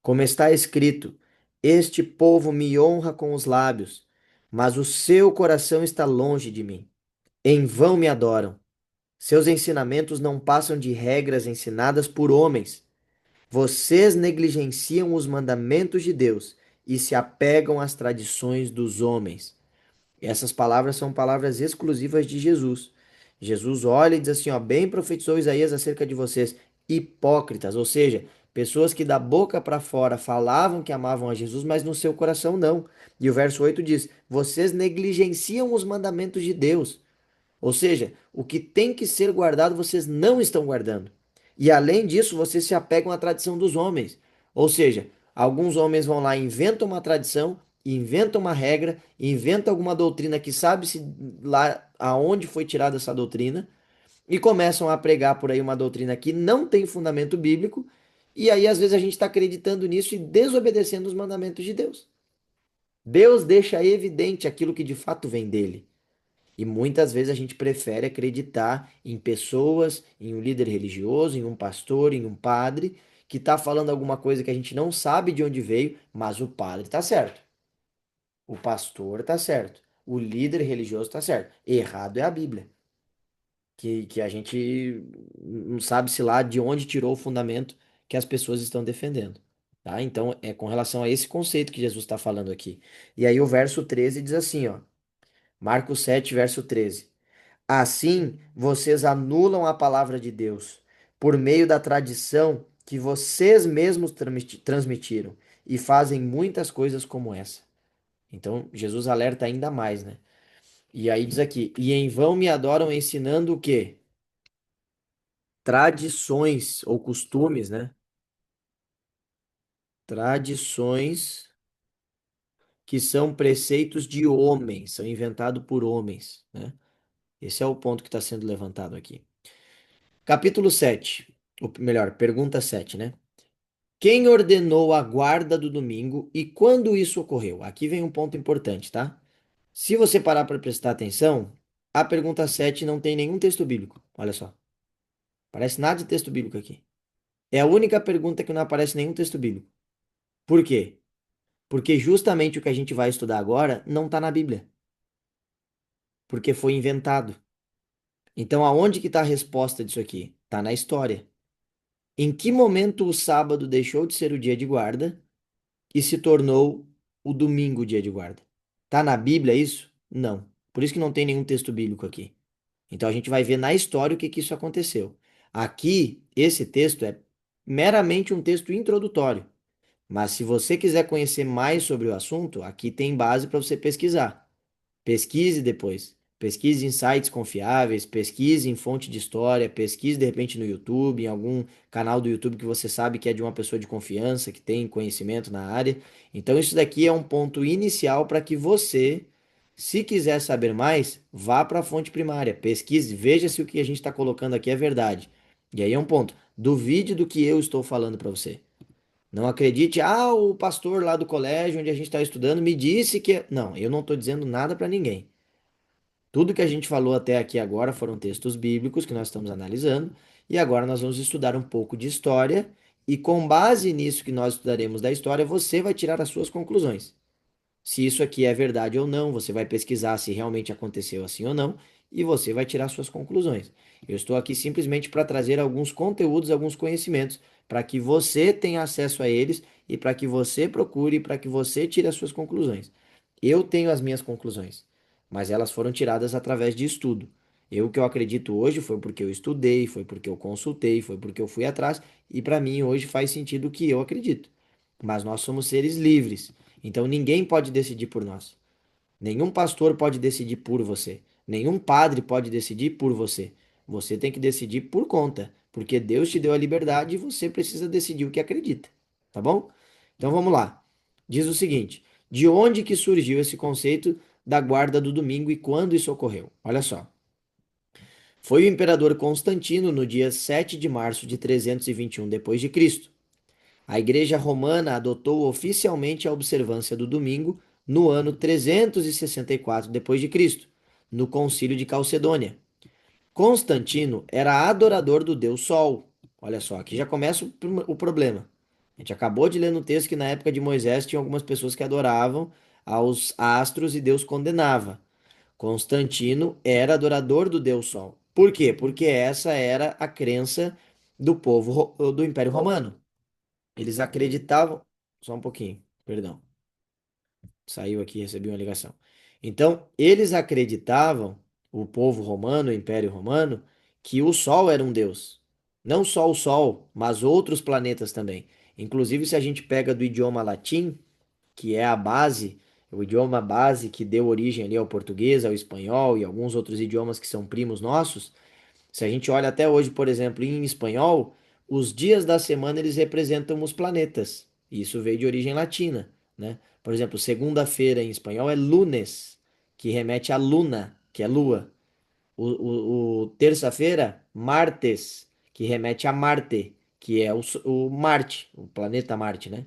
Como está escrito: Este povo me honra com os lábios, mas o seu coração está longe de mim. Em vão me adoram. Seus ensinamentos não passam de regras ensinadas por homens. Vocês negligenciam os mandamentos de Deus e se apegam às tradições dos homens. Essas palavras são palavras exclusivas de Jesus. Jesus olha e diz assim, ó, bem profetizou Isaías acerca de vocês, hipócritas, ou seja, pessoas que da boca para fora falavam que amavam a Jesus, mas no seu coração não. E o verso 8 diz: vocês negligenciam os mandamentos de Deus. Ou seja, o que tem que ser guardado, vocês não estão guardando. E além disso, vocês se apegam à tradição dos homens. Ou seja, alguns homens vão lá, inventam uma tradição, inventam uma regra, inventam alguma doutrina que sabe-se lá aonde foi tirada essa doutrina, e começam a pregar por aí uma doutrina que não tem fundamento bíblico, e aí às vezes a gente está acreditando nisso e desobedecendo os mandamentos de Deus. Deus deixa evidente aquilo que de fato vem dele. E muitas vezes a gente prefere acreditar em pessoas, em um líder religioso, em um pastor, em um padre, que está falando alguma coisa que a gente não sabe de onde veio, mas o padre está certo. O pastor está certo. O líder religioso está certo. Errado é a Bíblia, que a gente não sabe se lá de onde tirou o fundamento que as pessoas estão defendendo. Tá? Então, é com relação a esse conceito que Jesus está falando aqui. E aí o verso 13 diz assim, ó. Marcos 7, verso 13. Assim, vocês anulam a palavra de Deus por meio da tradição que vocês mesmos transmitiram e fazem muitas coisas como essa. Então, Jesus alerta ainda mais, né? E aí diz aqui: e em vão me adoram ensinando o quê? Tradições ou costumes, né? Tradições que são preceitos de homens, são inventados por homens, né? Esse é o ponto que está sendo levantado aqui. Capítulo 7, ou melhor, pergunta 7, né? Quem ordenou a guarda do domingo e quando isso ocorreu? Aqui vem um ponto importante, tá? Se você parar para prestar atenção, a pergunta 7 não tem nenhum texto bíblico. Olha só. Parece nada de texto bíblico aqui. É a única pergunta que não aparece nenhum texto bíblico. Por quê? Porque justamente o que a gente vai estudar agora não está na Bíblia. Porque foi inventado. Então, aonde que está a resposta disso aqui? Está na história. Em que momento o sábado deixou de ser o dia de guarda e se tornou o domingo dia de guarda? Tá na Bíblia isso? Não. Por isso que não tem nenhum texto bíblico aqui. Então a gente vai ver na história o que que isso aconteceu. Aqui, esse texto é meramente um texto introdutório. Mas se você quiser conhecer mais sobre o assunto, aqui tem base para você pesquisar. Pesquise depois. Pesquise em sites confiáveis, pesquise em fonte de história, pesquise de repente no YouTube, em algum canal do YouTube que você sabe que é de uma pessoa de confiança, que tem conhecimento na área. Então, isso daqui é um ponto inicial para que você, se quiser saber mais, vá para a fonte primária, pesquise, veja se o que a gente está colocando aqui é verdade. E aí é um ponto. Duvide do que eu estou falando para você. Não acredite, o pastor lá do colégio onde a gente está estudando me disse que. Não, eu não estou dizendo nada para ninguém. Tudo que a gente falou até aqui agora foram textos bíblicos que nós estamos analisando, e agora nós vamos estudar um pouco de história, e com base nisso que nós estudaremos da história, você vai tirar as suas conclusões. Se isso aqui é verdade ou não, você vai pesquisar se realmente aconteceu assim ou não, e você vai tirar suas conclusões. Eu estou aqui simplesmente para trazer alguns conteúdos, alguns conhecimentos, para que você tenha acesso a eles e para que você procure, para que você tire as suas conclusões. Eu tenho as minhas conclusões, mas elas foram tiradas através de estudo. O que eu acredito hoje foi porque eu estudei, foi porque eu consultei, foi porque eu fui atrás, e para mim hoje faz sentido o que eu acredito. Mas nós somos seres livres. Então ninguém pode decidir por nós. Nenhum pastor pode decidir por você. Nenhum padre pode decidir por você. Você tem que decidir por conta, porque Deus te deu a liberdade e você precisa decidir o que acredita, tá bom? Então vamos lá. Diz o seguinte: de onde que surgiu esse conceito da guarda do domingo e quando isso ocorreu? Olha só. Foi o imperador Constantino no dia 7 de março de 321 depois de Cristo. A Igreja Romana adotou oficialmente a observância do domingo no ano 364 depois de Cristo, no Concílio de Calcedônia. Constantino era adorador do deus Sol. Olha só, aqui já começa o problema. A gente acabou de ler no texto que na época de Moisés tinha algumas pessoas que adoravam aos astros e Deus condenava. Constantino era adorador do deus Sol. Por quê? Porque essa era a crença do povo do Império Romano. Eles acreditavam. Só um pouquinho, perdão. Saiu aqui, recebi uma ligação. Então, eles acreditavam, o povo romano, o Império Romano, que o Sol era um deus. Não só o Sol, mas outros planetas também. Inclusive, se a gente pega do idioma latim, que é a base, o idioma base que deu origem ali ao português, ao espanhol e alguns outros idiomas que são primos nossos. Se a gente olha até hoje, por exemplo, em espanhol, os dias da semana eles representam os planetas. Isso veio de origem latina, né? Por exemplo, segunda-feira em espanhol é lunes, que remete a luna, que é lua. O terça-feira, martes, que remete a Marte, que é o Marte, o planeta Marte, né?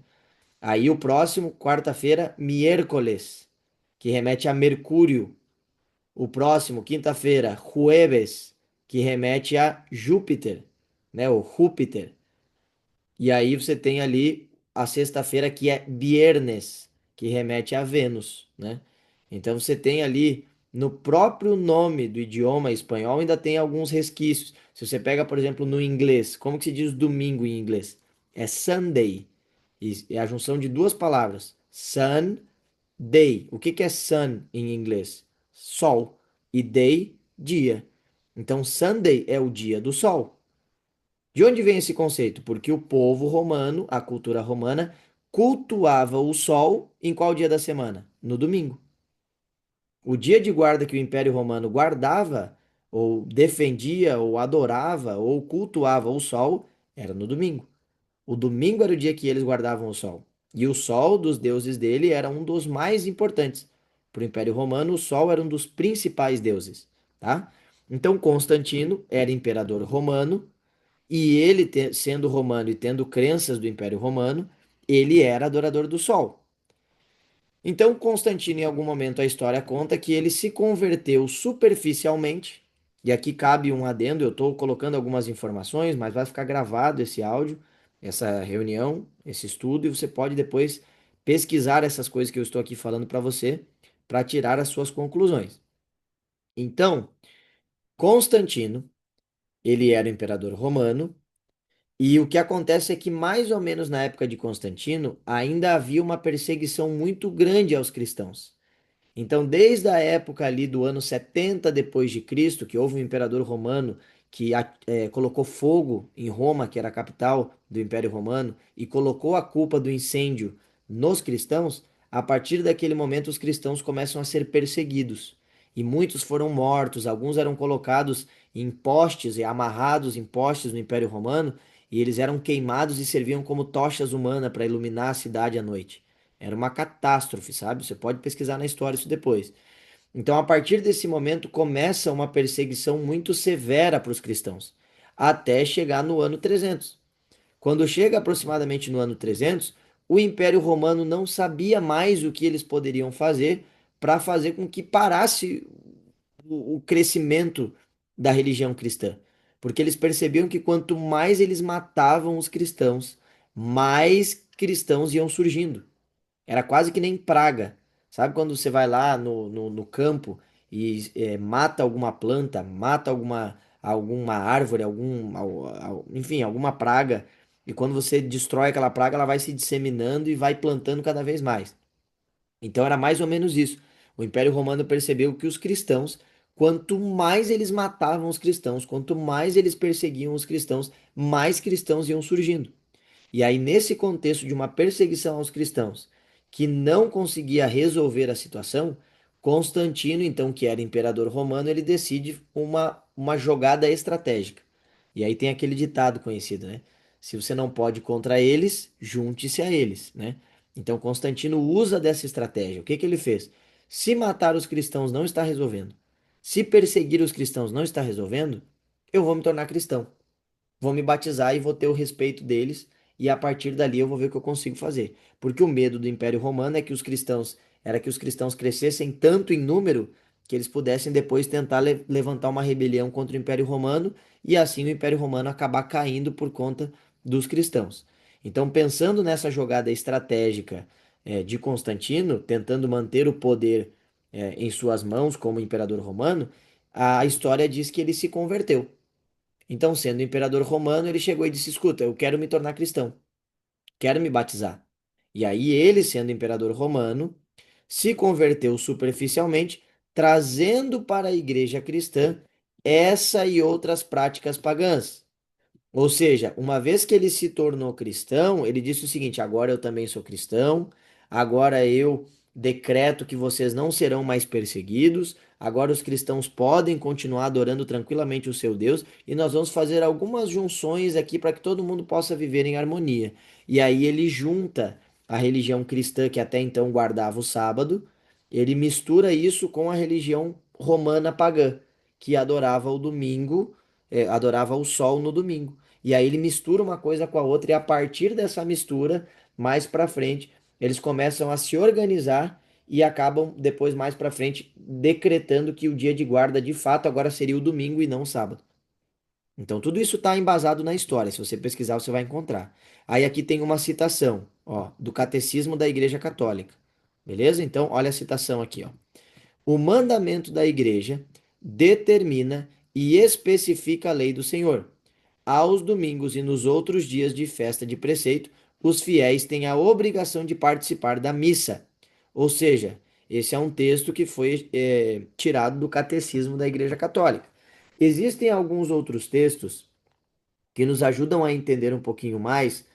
Aí o próximo, quarta-feira, miércoles, que remete a Mercúrio, o próximo, quinta-feira, Jueves, que remete a Júpiter, né? O Júpiter. E aí você tem ali a sexta-feira, que é Viernes, que remete a Vênus, né? Então você tem ali no próprio nome do idioma espanhol ainda tem alguns resquícios. Se você pega, por exemplo, no inglês, como que se diz domingo em inglês? É Sunday. E é a junção de duas palavras. Sun Day. O que que é sun em inglês? Sol. E day, dia. Então, Sunday é o dia do sol. De onde vem esse conceito? Porque o povo romano, a cultura romana, cultuava o sol em qual dia da semana? No domingo. O dia de guarda que o Império Romano guardava, ou defendia, ou adorava, ou cultuava o sol, era no domingo. O domingo era o dia que eles guardavam o sol. E o sol dos deuses dele era um dos mais importantes. Para o Império Romano, o sol era um dos principais deuses, tá? Então, Constantino era imperador romano, e ele, sendo romano e tendo crenças do Império Romano, ele era adorador do sol. Então, Constantino, em algum momento, a história conta que ele se converteu superficialmente, e aqui cabe um adendo, eu estou colocando algumas informações, mas vai ficar gravado esse áudio, essa reunião, esse estudo, e você pode depois pesquisar essas coisas que eu estou aqui falando para você, para tirar as suas conclusões. Então, Constantino, ele era o imperador romano, e o que acontece é que, mais ou menos na época de Constantino, ainda havia uma perseguição muito grande aos cristãos. Então, desde a época ali do ano 70 depois de Cristo, que houve um imperador romano que colocou fogo em Roma, que era a capital do Império Romano, e colocou a culpa do incêndio nos cristãos, a partir daquele momento os cristãos começam a ser perseguidos. E muitos foram mortos, alguns eram colocados em postes e amarrados em postes no Império Romano, e eles eram queimados e serviam como tochas humanas para iluminar a cidade à noite. Era uma catástrofe, sabe? Você pode pesquisar na história isso depois. Então, a partir desse momento, começa uma perseguição muito severa para os cristãos, até chegar no ano 300. Quando chega aproximadamente no ano 300, o Império Romano não sabia mais o que eles poderiam fazer para fazer com que parasse o crescimento da religião cristã. Porque eles percebiam que quanto mais eles matavam os cristãos, mais cristãos iam surgindo. Era quase que nem praga. Sabe quando você vai lá no campo e mata alguma planta, mata alguma árvore, enfim, alguma praga, e quando você destrói aquela praga, ela vai se disseminando e vai plantando cada vez mais. Então era mais ou menos isso. O Império Romano percebeu que os cristãos, quanto mais eles matavam os cristãos, quanto mais eles perseguiam os cristãos, mais cristãos iam surgindo. E aí, nesse contexto de uma perseguição aos cristãos, que não conseguia resolver a situação, Constantino, então, que era imperador romano, ele decide uma jogada estratégica. E aí tem aquele ditado conhecido, né? Se você não pode contra eles, junte-se a eles, né? Então, Constantino usa dessa estratégia. O que que ele fez? Se matar os cristãos não está resolvendo, se perseguir os cristãos não está resolvendo, eu vou me tornar cristão, vou me batizar e vou ter o respeito deles, e a partir dali eu vou ver o que eu consigo fazer. Porque o medo do Império Romano é que os cristãos era que os cristãos crescessem tanto em número que eles pudessem depois tentar levantar uma rebelião contra o Império Romano e assim o Império Romano acabar caindo por conta dos cristãos. Então, pensando nessa jogada estratégica de Constantino, tentando manter o poder em suas mãos como imperador romano, a história diz que ele se converteu. Então, sendo imperador romano, ele chegou e disse: Escuta, eu quero me tornar cristão, quero me batizar. E aí, ele, sendo imperador romano, se converteu superficialmente, trazendo para a igreja cristã essa e outras práticas pagãs. Ou seja, uma vez que ele se tornou cristão, ele disse o seguinte: agora eu também sou cristão, agora eu decreto que vocês não serão mais perseguidos, agora os cristãos podem continuar adorando tranquilamente o seu Deus, e nós vamos fazer algumas junções aqui para que todo mundo possa viver em harmonia. E aí ele junta a religião cristã que até então guardava o sábado, ele mistura isso com a religião romana pagã, que adorava o domingo, adorava o sol no domingo. E aí ele mistura uma coisa com a outra, e a partir dessa mistura, mais para frente, eles começam a se organizar e acabam depois, mais para frente, decretando que o dia de guarda de fato agora seria o domingo e não o sábado. Então tudo isso está embasado na história. Se você pesquisar, você vai encontrar. Aí aqui tem uma citação, ó, do Catecismo da Igreja Católica. Beleza? Então, olha a citação aqui, ó. O mandamento da Igreja determina e especifica a lei do Senhor. Aos domingos e nos outros dias de festa de preceito, os fiéis têm a obrigação de participar da missa. Ou seja, esse é um texto que foi tirado do Catecismo da Igreja Católica. Existem alguns outros textos que nos ajudam a entender um pouquinho mais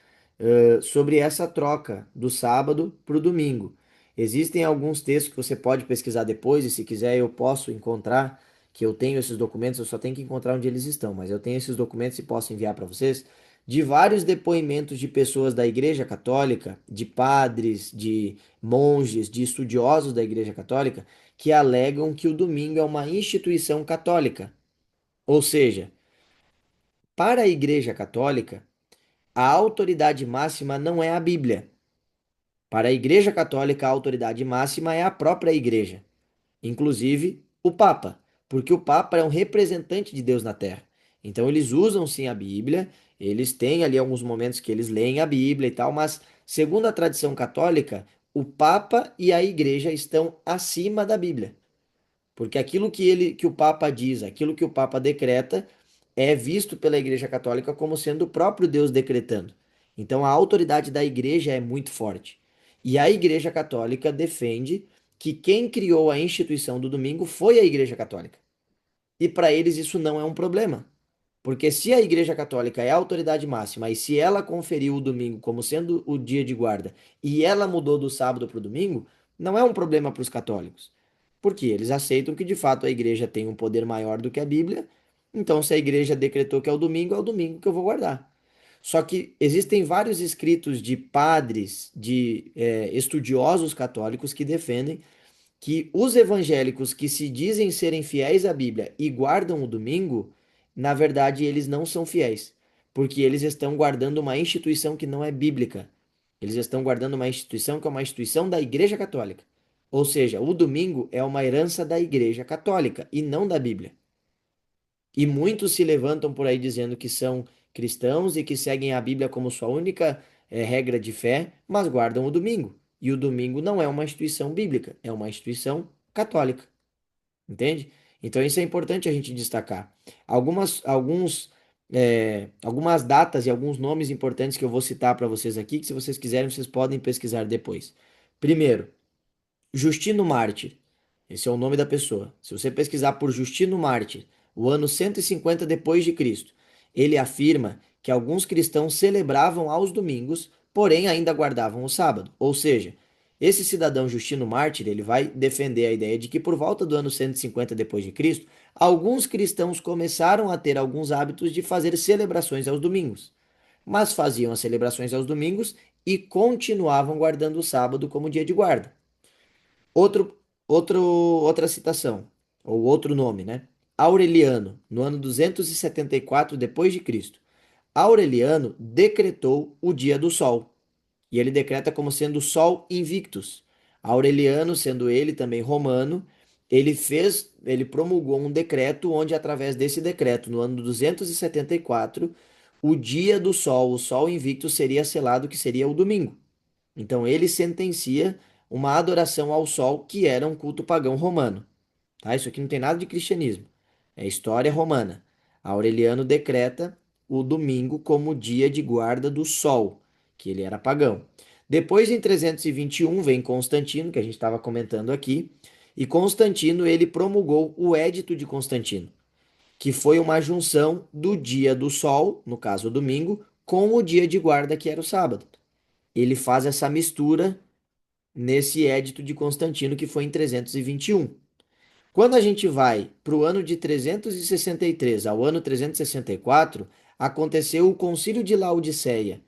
sobre essa troca do sábado para o domingo. Existem alguns textos que você pode pesquisar depois, e se quiser eu posso encontrar, que eu tenho esses documentos, eu só tenho que encontrar onde eles estão, mas eu tenho esses documentos e posso enviar para vocês, de vários depoimentos de pessoas da Igreja Católica, de padres, de monges, de estudiosos da Igreja Católica, que alegam que o domingo é uma instituição católica. Ou seja, para a Igreja Católica, a autoridade máxima não é a Bíblia. Para a Igreja Católica, a autoridade máxima é a própria Igreja, inclusive o Papa, porque o Papa é um representante de Deus na Terra. Então eles usam sim a Bíblia, eles têm ali alguns momentos que eles leem a Bíblia e tal, mas segundo a tradição católica, o Papa e a Igreja estão acima da Bíblia. Porque aquilo que o Papa diz, aquilo que o Papa decreta, é visto pela Igreja Católica como sendo o próprio Deus decretando. Então a autoridade da Igreja é muito forte. E a Igreja Católica defende que quem criou a instituição do domingo foi a Igreja Católica. E para eles isso não é um problema. Porque se a Igreja Católica é a autoridade máxima e se ela conferiu o domingo como sendo o dia de guarda e ela mudou do sábado para o domingo, não é um problema para os católicos. Porque eles aceitam que de fato a igreja tem um poder maior do que a Bíblia. Então, se a igreja decretou que é o domingo que eu vou guardar. Só que existem vários escritos de padres, de estudiosos católicos que defendem que os evangélicos que se dizem serem fiéis à Bíblia e guardam o domingo, na verdade eles não são fiéis. porque eles estão guardando uma instituição que não é bíblica. Eles estão guardando uma instituição que é uma instituição da Igreja Católica. Ou seja, o domingo é uma herança da Igreja Católica e não da Bíblia. E muitos se levantam por aí dizendo que são cristãos e que seguem a Bíblia como sua única regra de fé, mas guardam o domingo. E o domingo não é uma instituição bíblica, é uma instituição católica. Entende? Então isso é importante a gente destacar. Algumas datas e alguns nomes importantes que eu vou citar para vocês aqui, que se vocês quiserem, vocês podem pesquisar depois. Primeiro, Justino Mártir. Esse é o nome da pessoa. Se você pesquisar por Justino Mártir, o ano 150 depois de Cristo, ele afirma que alguns cristãos celebravam aos domingos, porém ainda guardavam o sábado. Ou seja, esse cidadão Justino Mártir, ele vai defender a ideia de que por volta do ano 150 depois de Cristo, alguns cristãos começaram a ter alguns hábitos de fazer celebrações aos domingos, mas faziam as celebrações aos domingos e continuavam guardando o sábado como dia de guarda. Outro, outra citação, ou outro nome, né? Aureliano, no ano 274 depois de Cristo. Aureliano decretou o dia do sol, e ele decreta como sendo o sol invictus. Aureliano, sendo ele também romano, ele promulgou um decreto onde através desse decreto, no ano 274, o dia do sol, o sol invictus seria selado que seria o domingo. Então ele sentencia uma adoração ao sol que era um culto pagão romano, tá? Isso aqui não tem nada de cristianismo, é história romana. Aureliano decreta o domingo como dia de guarda do sol, que ele era pagão. Depois, em 321, vem Constantino, que a gente estava comentando aqui, e Constantino ele promulgou o Édito de Constantino, que foi uma junção do dia do sol, no caso o domingo, com o dia de guarda, que era o sábado. Ele faz essa mistura nesse Édito de Constantino, que foi em 321. Quando a gente vai para o ano de 363 ao ano 364, aconteceu o Concílio de Laodiceia.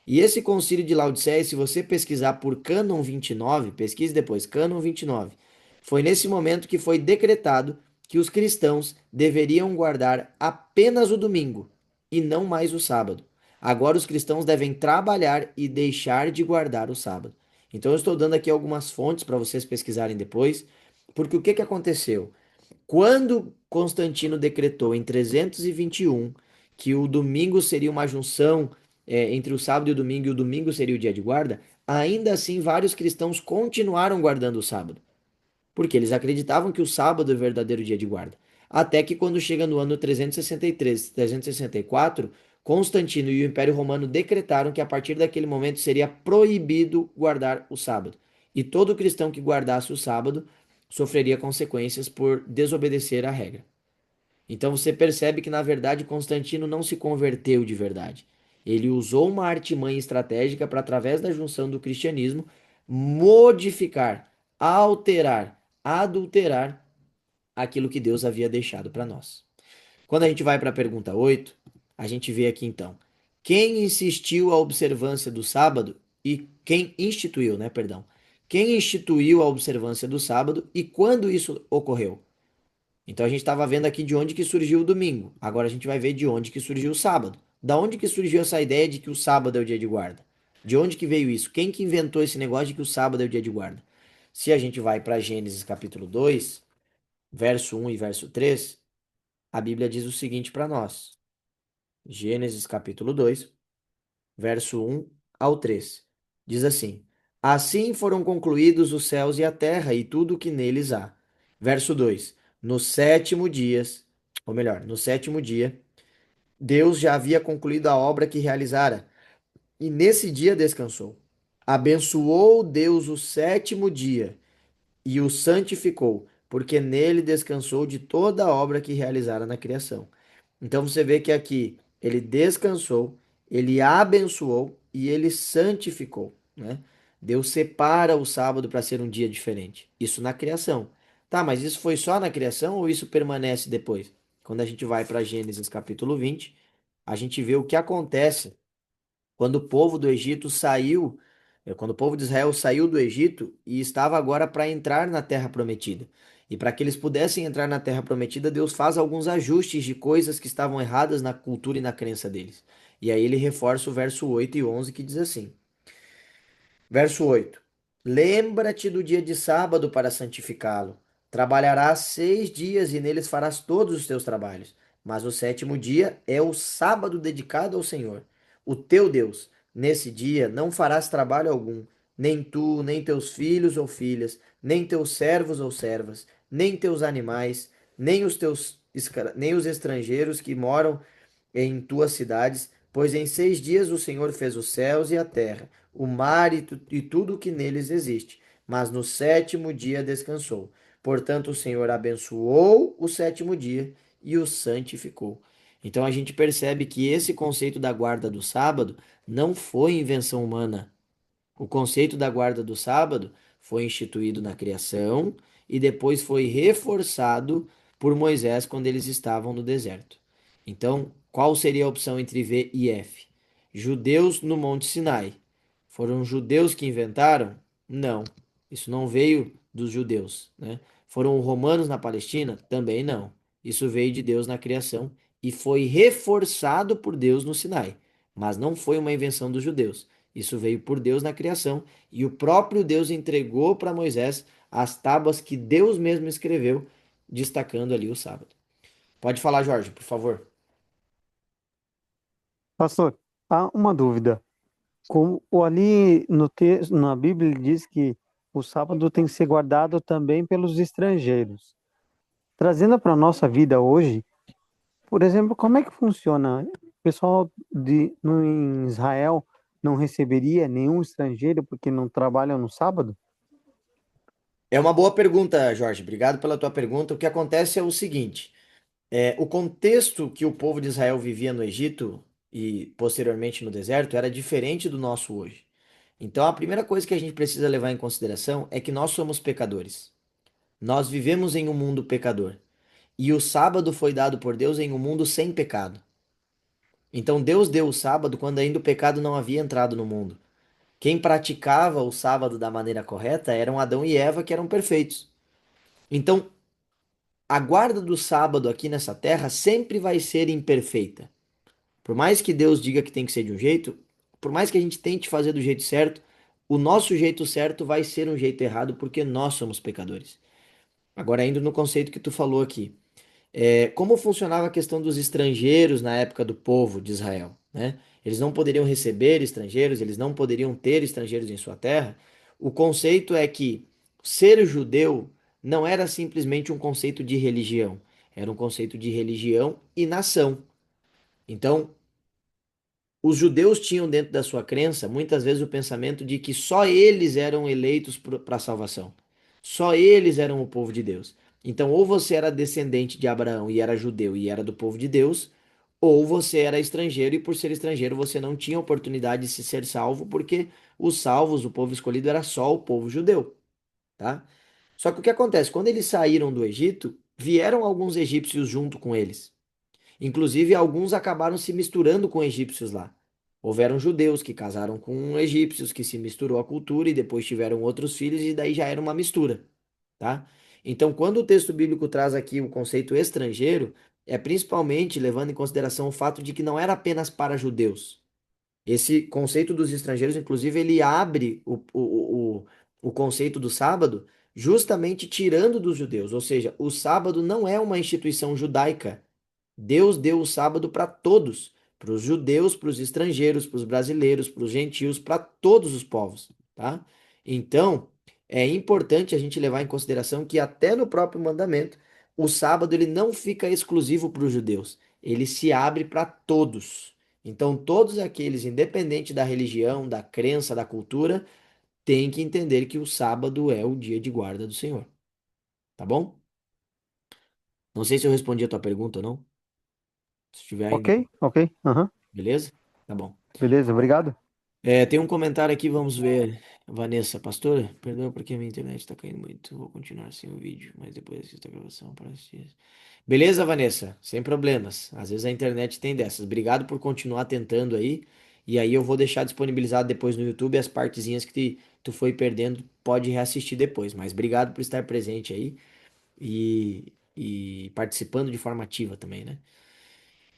E esse Concílio de Laodiceia, se você pesquisar por Cânon 29, pesquise depois, Cânon 29, foi nesse momento que foi decretado que os cristãos deveriam guardar apenas o domingo e não mais o sábado. Agora os cristãos devem trabalhar e deixar de guardar o sábado. Então eu estou dando aqui algumas fontes para vocês pesquisarem depois, porque o que que aconteceu? Quando Constantino decretou em 321 que o domingo seria uma junção entre o sábado e o domingo seria o dia de guarda, ainda assim vários cristãos continuaram guardando o sábado, porque eles acreditavam que o sábado é o verdadeiro dia de guarda. Até que quando chega no ano 363, 364, Constantino e o Império Romano decretaram que a partir daquele momento seria proibido guardar o sábado. E todo cristão que guardasse o sábado sofreria consequências por desobedecer à regra. Então você percebe que, na verdade, Constantino não se converteu de verdade. Ele usou uma artimanha estratégica para, através da junção do cristianismo, modificar, alterar, adulterar aquilo que Deus havia deixado para nós. Quando a gente vai para a pergunta 8, a gente vê aqui então: quem insistiu a observância do sábado e quem instituiu, né, perdão. Quem instituiu a observância do sábado e quando isso ocorreu? Então a gente estava vendo aqui de onde que surgiu o domingo. Agora a gente vai ver de onde que surgiu o sábado. Da onde que surgiu essa ideia de que o sábado é o dia de guarda? De onde que veio isso? Quem que inventou esse negócio de que o sábado é o dia de guarda? Se a gente vai para Gênesis capítulo 2, verso 1 e verso 3, a Bíblia diz o seguinte para nós. Gênesis capítulo 2, verso 1 ao 3. Diz assim: Assim foram concluídos os céus e a terra e tudo o que neles há. Verso 2: No sétimo dia, ou melhor, no sétimo dia, Deus já havia concluído a obra que realizara, e nesse dia descansou. Abençoou Deus o sétimo dia e o santificou, porque nele descansou de toda a obra que realizara na criação. Então você vê que aqui ele descansou, ele abençoou e ele santificou, né? Deus separa o sábado para ser um dia diferente. Isso na criação. Tá, mas isso foi só na criação ou isso permanece depois? Quando a gente vai para Gênesis capítulo 20, a gente vê o que acontece quando o povo do Egito saiu, quando o povo de Israel saiu do Egito e estava agora para entrar na Terra Prometida. E para que eles pudessem entrar na Terra Prometida, Deus faz alguns ajustes de coisas que estavam erradas na cultura e na crença deles. E aí ele reforça o verso 8 e 11 que diz assim: Verso 8: Lembra-te do dia de sábado para santificá-lo. Trabalharás 6 dias e neles farás todos os teus trabalhos. Mas o sétimo dia é o sábado dedicado ao Senhor, o teu Deus. Nesse dia não farás trabalho algum, nem tu, nem teus filhos ou filhas, nem teus servos ou servas, nem teus animais, nem os estrangeiros que moram em tuas cidades, pois em 6 dias o Senhor fez os céus e a terra, o mar e tudo o que neles existe. Mas no sétimo dia descansou. Portanto, o Senhor abençoou o sétimo dia e o santificou. Então a gente percebe que esse conceito da guarda do sábado não foi invenção humana. O conceito da guarda do sábado foi instituído na criação e depois foi reforçado por Moisés quando eles estavam no deserto. Então, qual seria a opção entre V e F? Judeus no Monte Sinai. Foram os judeus que inventaram? Não. Isso não veio dos judeus, né? Foram os romanos na Palestina? Também não. Isso veio de Deus na criação e foi reforçado por Deus no Sinai, mas não foi uma invenção dos judeus. Isso veio por Deus na criação e o próprio Deus entregou para Moisés as tábuas que Deus mesmo escreveu, destacando ali o sábado. Pode falar, Jorge, por favor. Pastor, há uma dúvida. Como ali no texto, na Bíblia ele diz que o sábado tem que ser guardado também pelos estrangeiros. Trazendo para a nossa vida hoje, por exemplo, como é que funciona? O pessoal em Israel não receberia nenhum estrangeiro porque não trabalham no sábado? É uma boa pergunta, Jorge. Obrigado pela tua pergunta. O que acontece é o seguinte: o contexto que o povo de Israel vivia no Egito e posteriormente no deserto era diferente do nosso hoje. Então, a primeira coisa que a gente precisa levar em consideração é que nós somos pecadores. Nós vivemos em um mundo pecador. E o sábado foi dado por Deus em um mundo sem pecado. Então Deus deu o sábado quando ainda o pecado não havia entrado no mundo. Quem praticava o sábado da maneira correta eram Adão e Eva, que eram perfeitos. Então, a guarda do sábado aqui nessa terra sempre vai ser imperfeita. Por mais que Deus diga que tem que ser de um jeito, por mais que a gente tente fazer do jeito certo, o nosso jeito certo vai ser um jeito errado porque nós somos pecadores. Agora, indo no conceito que tu falou aqui. Como funcionava a questão dos estrangeiros na época do povo de Israel, né? Eles não poderiam receber estrangeiros, eles não poderiam ter estrangeiros em sua terra. O conceito é que ser judeu não era simplesmente um conceito de religião, era um conceito de religião e nação. Então, os judeus tinham dentro da sua crença muitas vezes o pensamento de que só eles eram eleitos para a salvação. Só eles eram o povo de Deus. Então, ou você era descendente de Abraão e era judeu e era do povo de Deus, ou você era estrangeiro e por ser estrangeiro você não tinha oportunidade de se ser salvo, porque os salvos, o povo escolhido era só o povo judeu, tá? Só que o que acontece? Quando eles saíram do Egito, vieram alguns egípcios junto com eles. Inclusive, alguns acabaram se misturando com egípcios lá. Houveram judeus que casaram com egípcios, que se misturou a cultura e depois tiveram outros filhos, e daí já era uma mistura, tá? Então, quando o texto bíblico traz aqui o conceito estrangeiro, é principalmente levando em consideração o fato de que não era apenas para judeus. Esse conceito dos estrangeiros, inclusive, ele abre o conceito do sábado justamente tirando dos judeus, ou seja, o sábado não é uma instituição judaica. Deus deu o sábado para todos, para os judeus, para os estrangeiros, para os brasileiros, para os gentios, para todos os povos, tá? Então, é importante a gente levar em consideração que até no próprio mandamento, o sábado ele não fica exclusivo para os judeus, ele se abre para todos. Então, todos aqueles, independente da religião, da crença, da cultura, têm que entender que o sábado é o dia de guarda do Senhor, tá bom? Não sei se eu respondi a tua pergunta ou não. Se tiver Ok, ainda, ok, aham. beleza? Tá bom. Beleza, obrigado. Tem um comentário aqui, vamos ver. Vanessa, pastor, perdão porque a minha internet está caindo muito. Vou continuar sem o vídeo, mas depois assisto a gravação para assistir. Beleza, Vanessa? Sem problemas. Às vezes a internet tem dessas. Obrigado por continuar tentando aí. E aí eu vou deixar disponibilizado depois no YouTube as partezinhas que tu foi perdendo, pode reassistir depois. Mas obrigado por estar presente aí e participando de forma ativa também, né?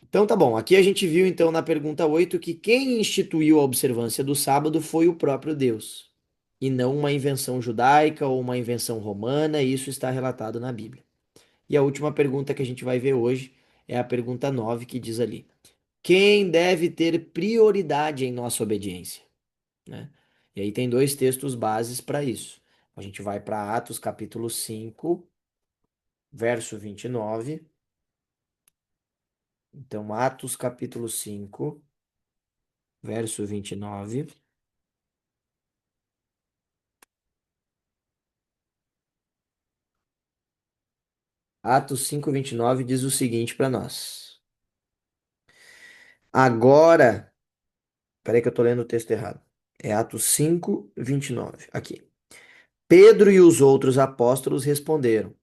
Então tá bom, aqui a gente viu então na pergunta 8 que quem instituiu a observância do sábado foi o próprio Deus, e não uma invenção judaica ou uma invenção romana, e isso está relatado na Bíblia. E a última pergunta que a gente vai ver hoje é a pergunta 9 que diz ali: quem deve ter prioridade em nossa obediência? Né? E aí tem dois textos bases para isso. A gente vai para Atos capítulo 5, verso 29. Então, Atos capítulo 5, verso 29. Atos 5, 29 diz o seguinte para nós. Agora, peraí que eu tô lendo o texto errado. É Atos 5, 29. Aqui. Pedro e os outros apóstolos responderam: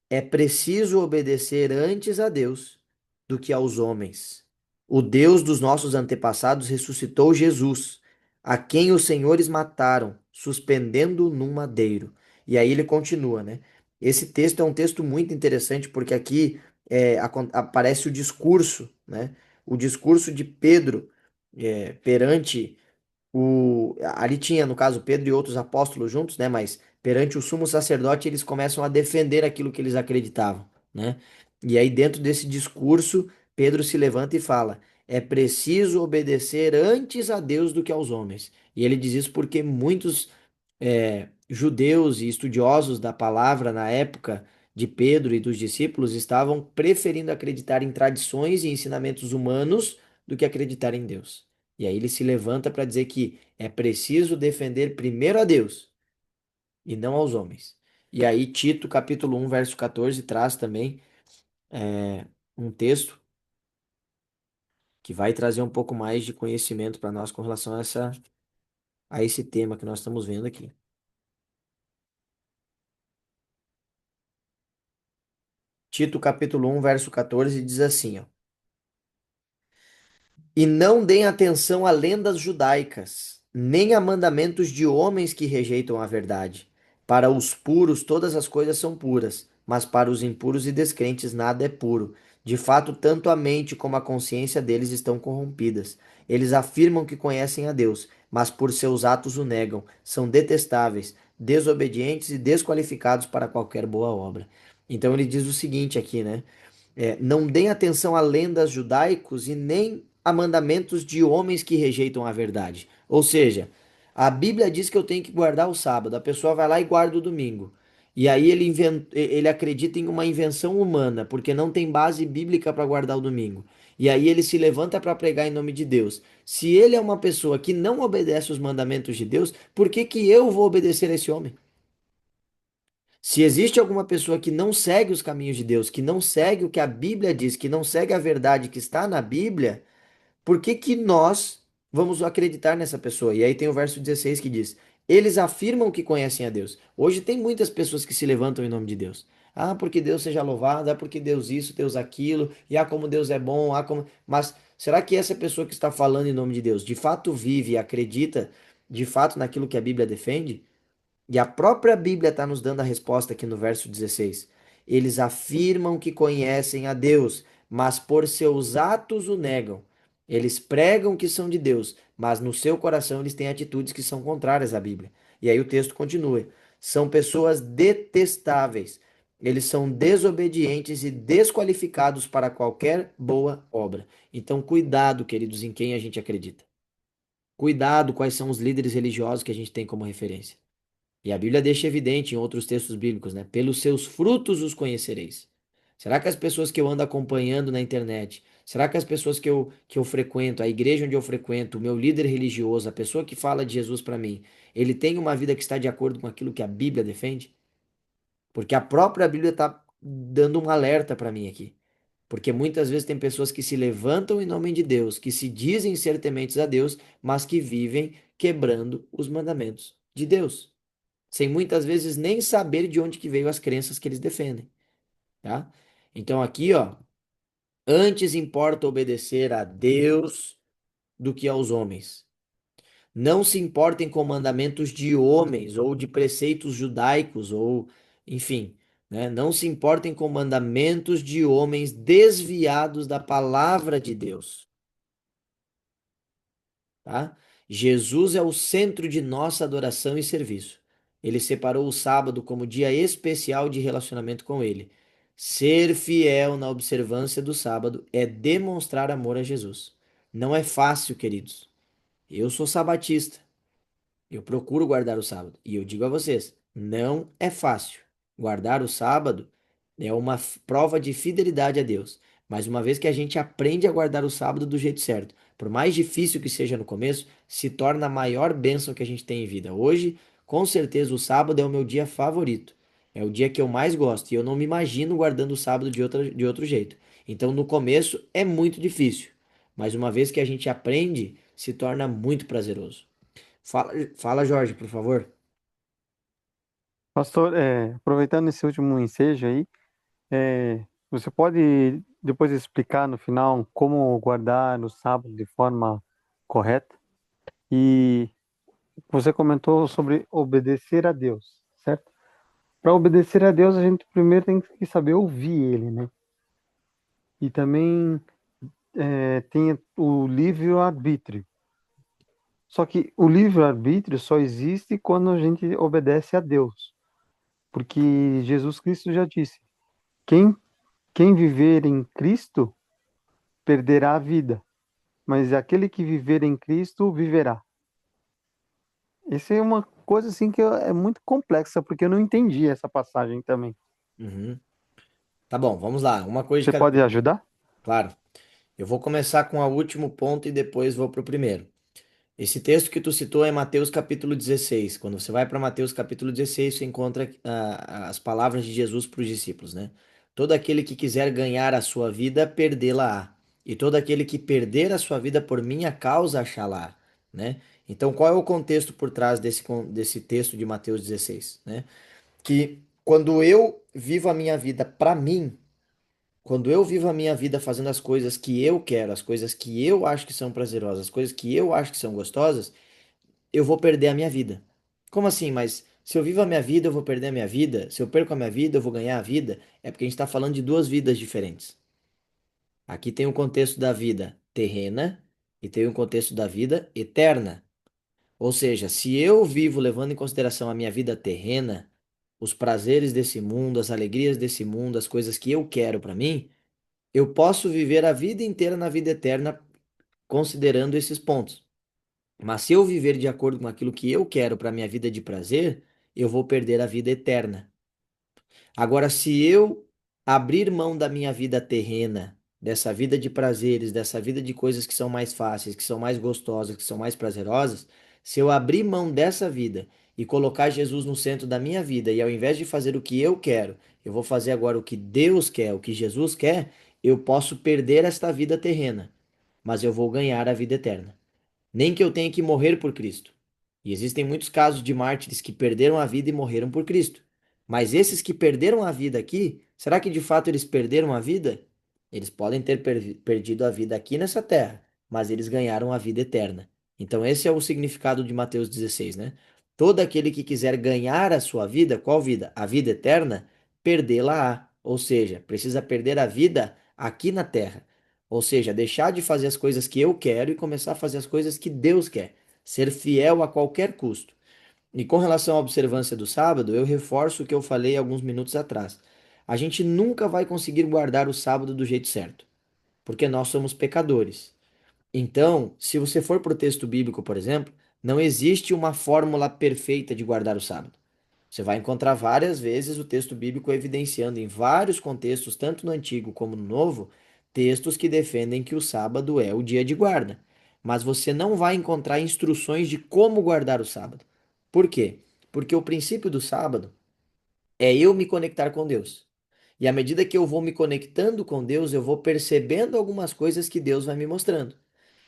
é preciso obedecer antes a Deus do que aos homens. O Deus dos nossos antepassados ressuscitou Jesus, a quem os senhores mataram, suspendendo-o num madeiro. E aí ele continua, né? Esse texto é um texto muito interessante porque aqui aparece o discurso, né? O discurso de Pedro perante ali tinha, no caso, Pedro e outros apóstolos juntos, né? Mas perante o sumo sacerdote, eles começam a defender aquilo que eles acreditavam, né? E aí, dentro desse discurso, Pedro se levanta e fala: é preciso obedecer antes a Deus do que aos homens. E ele diz isso porque muitos judeus e estudiosos da palavra na época de Pedro e dos discípulos estavam preferindo acreditar em tradições e ensinamentos humanos do que acreditar em Deus. E aí ele se levanta para dizer que é preciso defender primeiro a Deus e não aos homens. E aí Tito, capítulo 1, verso 14, traz também um texto que vai trazer um pouco mais de conhecimento para nós com relação a esse tema que nós estamos vendo aqui. Tito, capítulo 1, verso 14, diz assim, ó. E não deem atenção a lendas judaicas, nem a mandamentos de homens que rejeitam a verdade. Para os puros, todas as coisas são puras, mas para os impuros e descrentes, nada é puro. De fato, tanto a mente como a consciência deles estão corrompidas. Eles afirmam que conhecem a Deus, mas por seus atos o negam. São detestáveis, desobedientes e desqualificados para qualquer boa obra. Então ele diz o seguinte aqui, né? Não deem atenção a lendas judaicos e nem a mandamentos de homens que rejeitam a verdade. Ou seja, a Bíblia diz que eu tenho que guardar o sábado, a pessoa vai lá e guarda o domingo. E aí ele acredita em uma invenção humana, porque não tem base bíblica para guardar o domingo. E aí ele se levanta para pregar em nome de Deus. Se ele é uma pessoa que não obedece os mandamentos de Deus, por que que eu vou obedecer a esse homem? Se existe alguma pessoa que não segue os caminhos de Deus, que não segue o que a Bíblia diz, que não segue a verdade que está na Bíblia, por que que nós vamos acreditar nessa pessoa? E aí tem o verso 16 que diz: eles afirmam que conhecem a Deus. Hoje tem muitas pessoas que se levantam em nome de Deus. Ah, porque Deus seja louvado, ah, porque Deus isso, Deus aquilo, e ah, como Deus é bom, ah, como. Mas será que essa pessoa que está falando em nome de Deus de fato vive e acredita de fato naquilo que a Bíblia defende? E a própria Bíblia está nos dando a resposta aqui no verso 16. Eles afirmam que conhecem a Deus, mas por seus atos o negam. Eles pregam que são de Deus, mas no seu coração eles têm atitudes que são contrárias à Bíblia. E aí o texto continua. São pessoas detestáveis. Eles são desobedientes e desqualificados para qualquer boa obra. Então, cuidado, queridos, em quem a gente acredita. Cuidado quais são os líderes religiosos que a gente tem como referência. E a Bíblia deixa evidente em outros textos bíblicos, né? Pelos seus frutos os conhecereis. Será que as pessoas que eu ando acompanhando na internet, será que as pessoas que eu frequento, a igreja onde eu frequento, o meu líder religioso, a pessoa que fala de Jesus para mim, ele tem uma vida que está de acordo com aquilo que a Bíblia defende? Porque a própria Bíblia está dando um alerta para mim aqui. Porque muitas vezes tem pessoas que se levantam em nome de Deus, que se dizem ser tementes a Deus, mas que vivem quebrando os mandamentos de Deus sem muitas vezes nem saber de onde que veio as crenças que eles defendem, tá? Então aqui, ó, antes importa obedecer a Deus do que aos homens. Não se importem com mandamentos de homens ou de preceitos judaicos ou, enfim, né? Não se importem com mandamentos de homens desviados da palavra de Deus, tá? Jesus é o centro de nossa adoração e serviço. Ele separou o sábado como dia especial de relacionamento com ele. Ser fiel na observância do sábado é demonstrar amor a Jesus. Não é fácil, queridos. Eu sou sabatista. Eu procuro guardar o sábado. E eu digo a vocês, não é fácil. Guardar o sábado é uma prova de fidelidade a Deus. Mas uma vez que a gente aprende a guardar o sábado do jeito certo, por mais difícil que seja no começo, se torna a maior bênção que a gente tem em vida. Hoje, com certeza, o sábado é o meu dia favorito. É o dia que eu mais gosto. E eu não me imagino guardando o sábado de outro jeito. Então, no começo, é muito difícil. Mas uma vez que a gente aprende, se torna muito prazeroso. Fala, Jorge, por favor. Pastor, aproveitando esse último ensejo aí, você pode depois explicar no final como guardar o sábado de forma correta? E você comentou sobre obedecer a Deus, certo? Para obedecer a Deus, a gente primeiro tem que saber ouvir Ele, né? E também tem o livre-arbítrio. Só que o livre-arbítrio só existe quando a gente obedece a Deus. Porque Jesus Cristo já disse: quem, quem viver em Cristo perderá a vida, mas aquele que viver em Cristo viverá. Essa é uma coisa assim que é muito complexa, porque eu não entendi essa passagem também. Uhum. Tá bom, vamos lá. Uma coisa de Você cada pode vez. ajudar? Claro. Eu vou começar com o último ponto e depois vou para o primeiro. Esse texto que tu citou é Mateus capítulo 16. Quando você vai para Mateus capítulo 16, você encontra as palavras de Jesus para os discípulos, né? Todo aquele que quiser ganhar a sua vida, perdê-la-á. E todo aquele que perder a sua vida por minha causa, achá-la, né? Então, qual é o contexto por trás desse texto de Mateus 16, né? Que quando eu vivo a minha vida para mim, quando eu vivo a minha vida fazendo as coisas que eu quero, as coisas que eu acho que são prazerosas, as coisas que eu acho que são gostosas, eu vou perder a minha vida. Como assim? Mas se eu vivo a minha vida, eu vou perder a minha vida? Se eu perco a minha vida, eu vou ganhar a vida? É porque a gente está falando de duas vidas diferentes. Aqui tem o contexto da vida terrena e tem o contexto da vida eterna. Ou seja, se eu vivo levando em consideração a minha vida terrena, os prazeres desse mundo, as alegrias desse mundo, as coisas que eu quero para mim, eu posso viver a vida inteira na vida eterna considerando esses pontos. Mas se eu viver de acordo com aquilo que eu quero para minha vida de prazer, eu vou perder a vida eterna. Agora, se eu abrir mão da minha vida terrena, dessa vida de prazeres, dessa vida de coisas que são mais fáceis, que são mais gostosas, que são mais prazerosas, se eu abrir mão dessa vida e colocar Jesus no centro da minha vida, e ao invés de fazer o que eu quero, eu vou fazer agora o que Deus quer, o que Jesus quer, eu posso perder esta vida terrena, mas eu vou ganhar a vida eterna. Nem que eu tenha que morrer por Cristo. E existem muitos casos de mártires que perderam a vida e morreram por Cristo. Mas esses que perderam a vida aqui, será que de fato eles perderam a vida? Eles podem ter perdido a vida aqui nessa terra, mas eles ganharam a vida eterna. Então, esse é o significado de Mateus 16, né? Todo aquele que quiser ganhar a sua vida, qual vida? A vida eterna, perdê-la-á. Ou seja, precisa perder a vida aqui na terra. Ou seja, deixar de fazer as coisas que eu quero e começar a fazer as coisas que Deus quer. Ser fiel a qualquer custo. E com relação à observância do sábado, eu reforço o que eu falei alguns minutos atrás. A gente nunca vai conseguir guardar o sábado do jeito certo, porque nós somos pecadores. Então, se você for para o texto bíblico, por exemplo, não existe uma fórmula perfeita de guardar o sábado. Você vai encontrar várias vezes o texto bíblico evidenciando em vários contextos, tanto no Antigo como no Novo, textos que defendem que o sábado é o dia de guarda. Mas você não vai encontrar instruções de como guardar o sábado. Por quê? Porque o princípio do sábado é eu me conectar com Deus. E à medida que eu vou me conectando com Deus, eu vou percebendo algumas coisas que Deus vai me mostrando.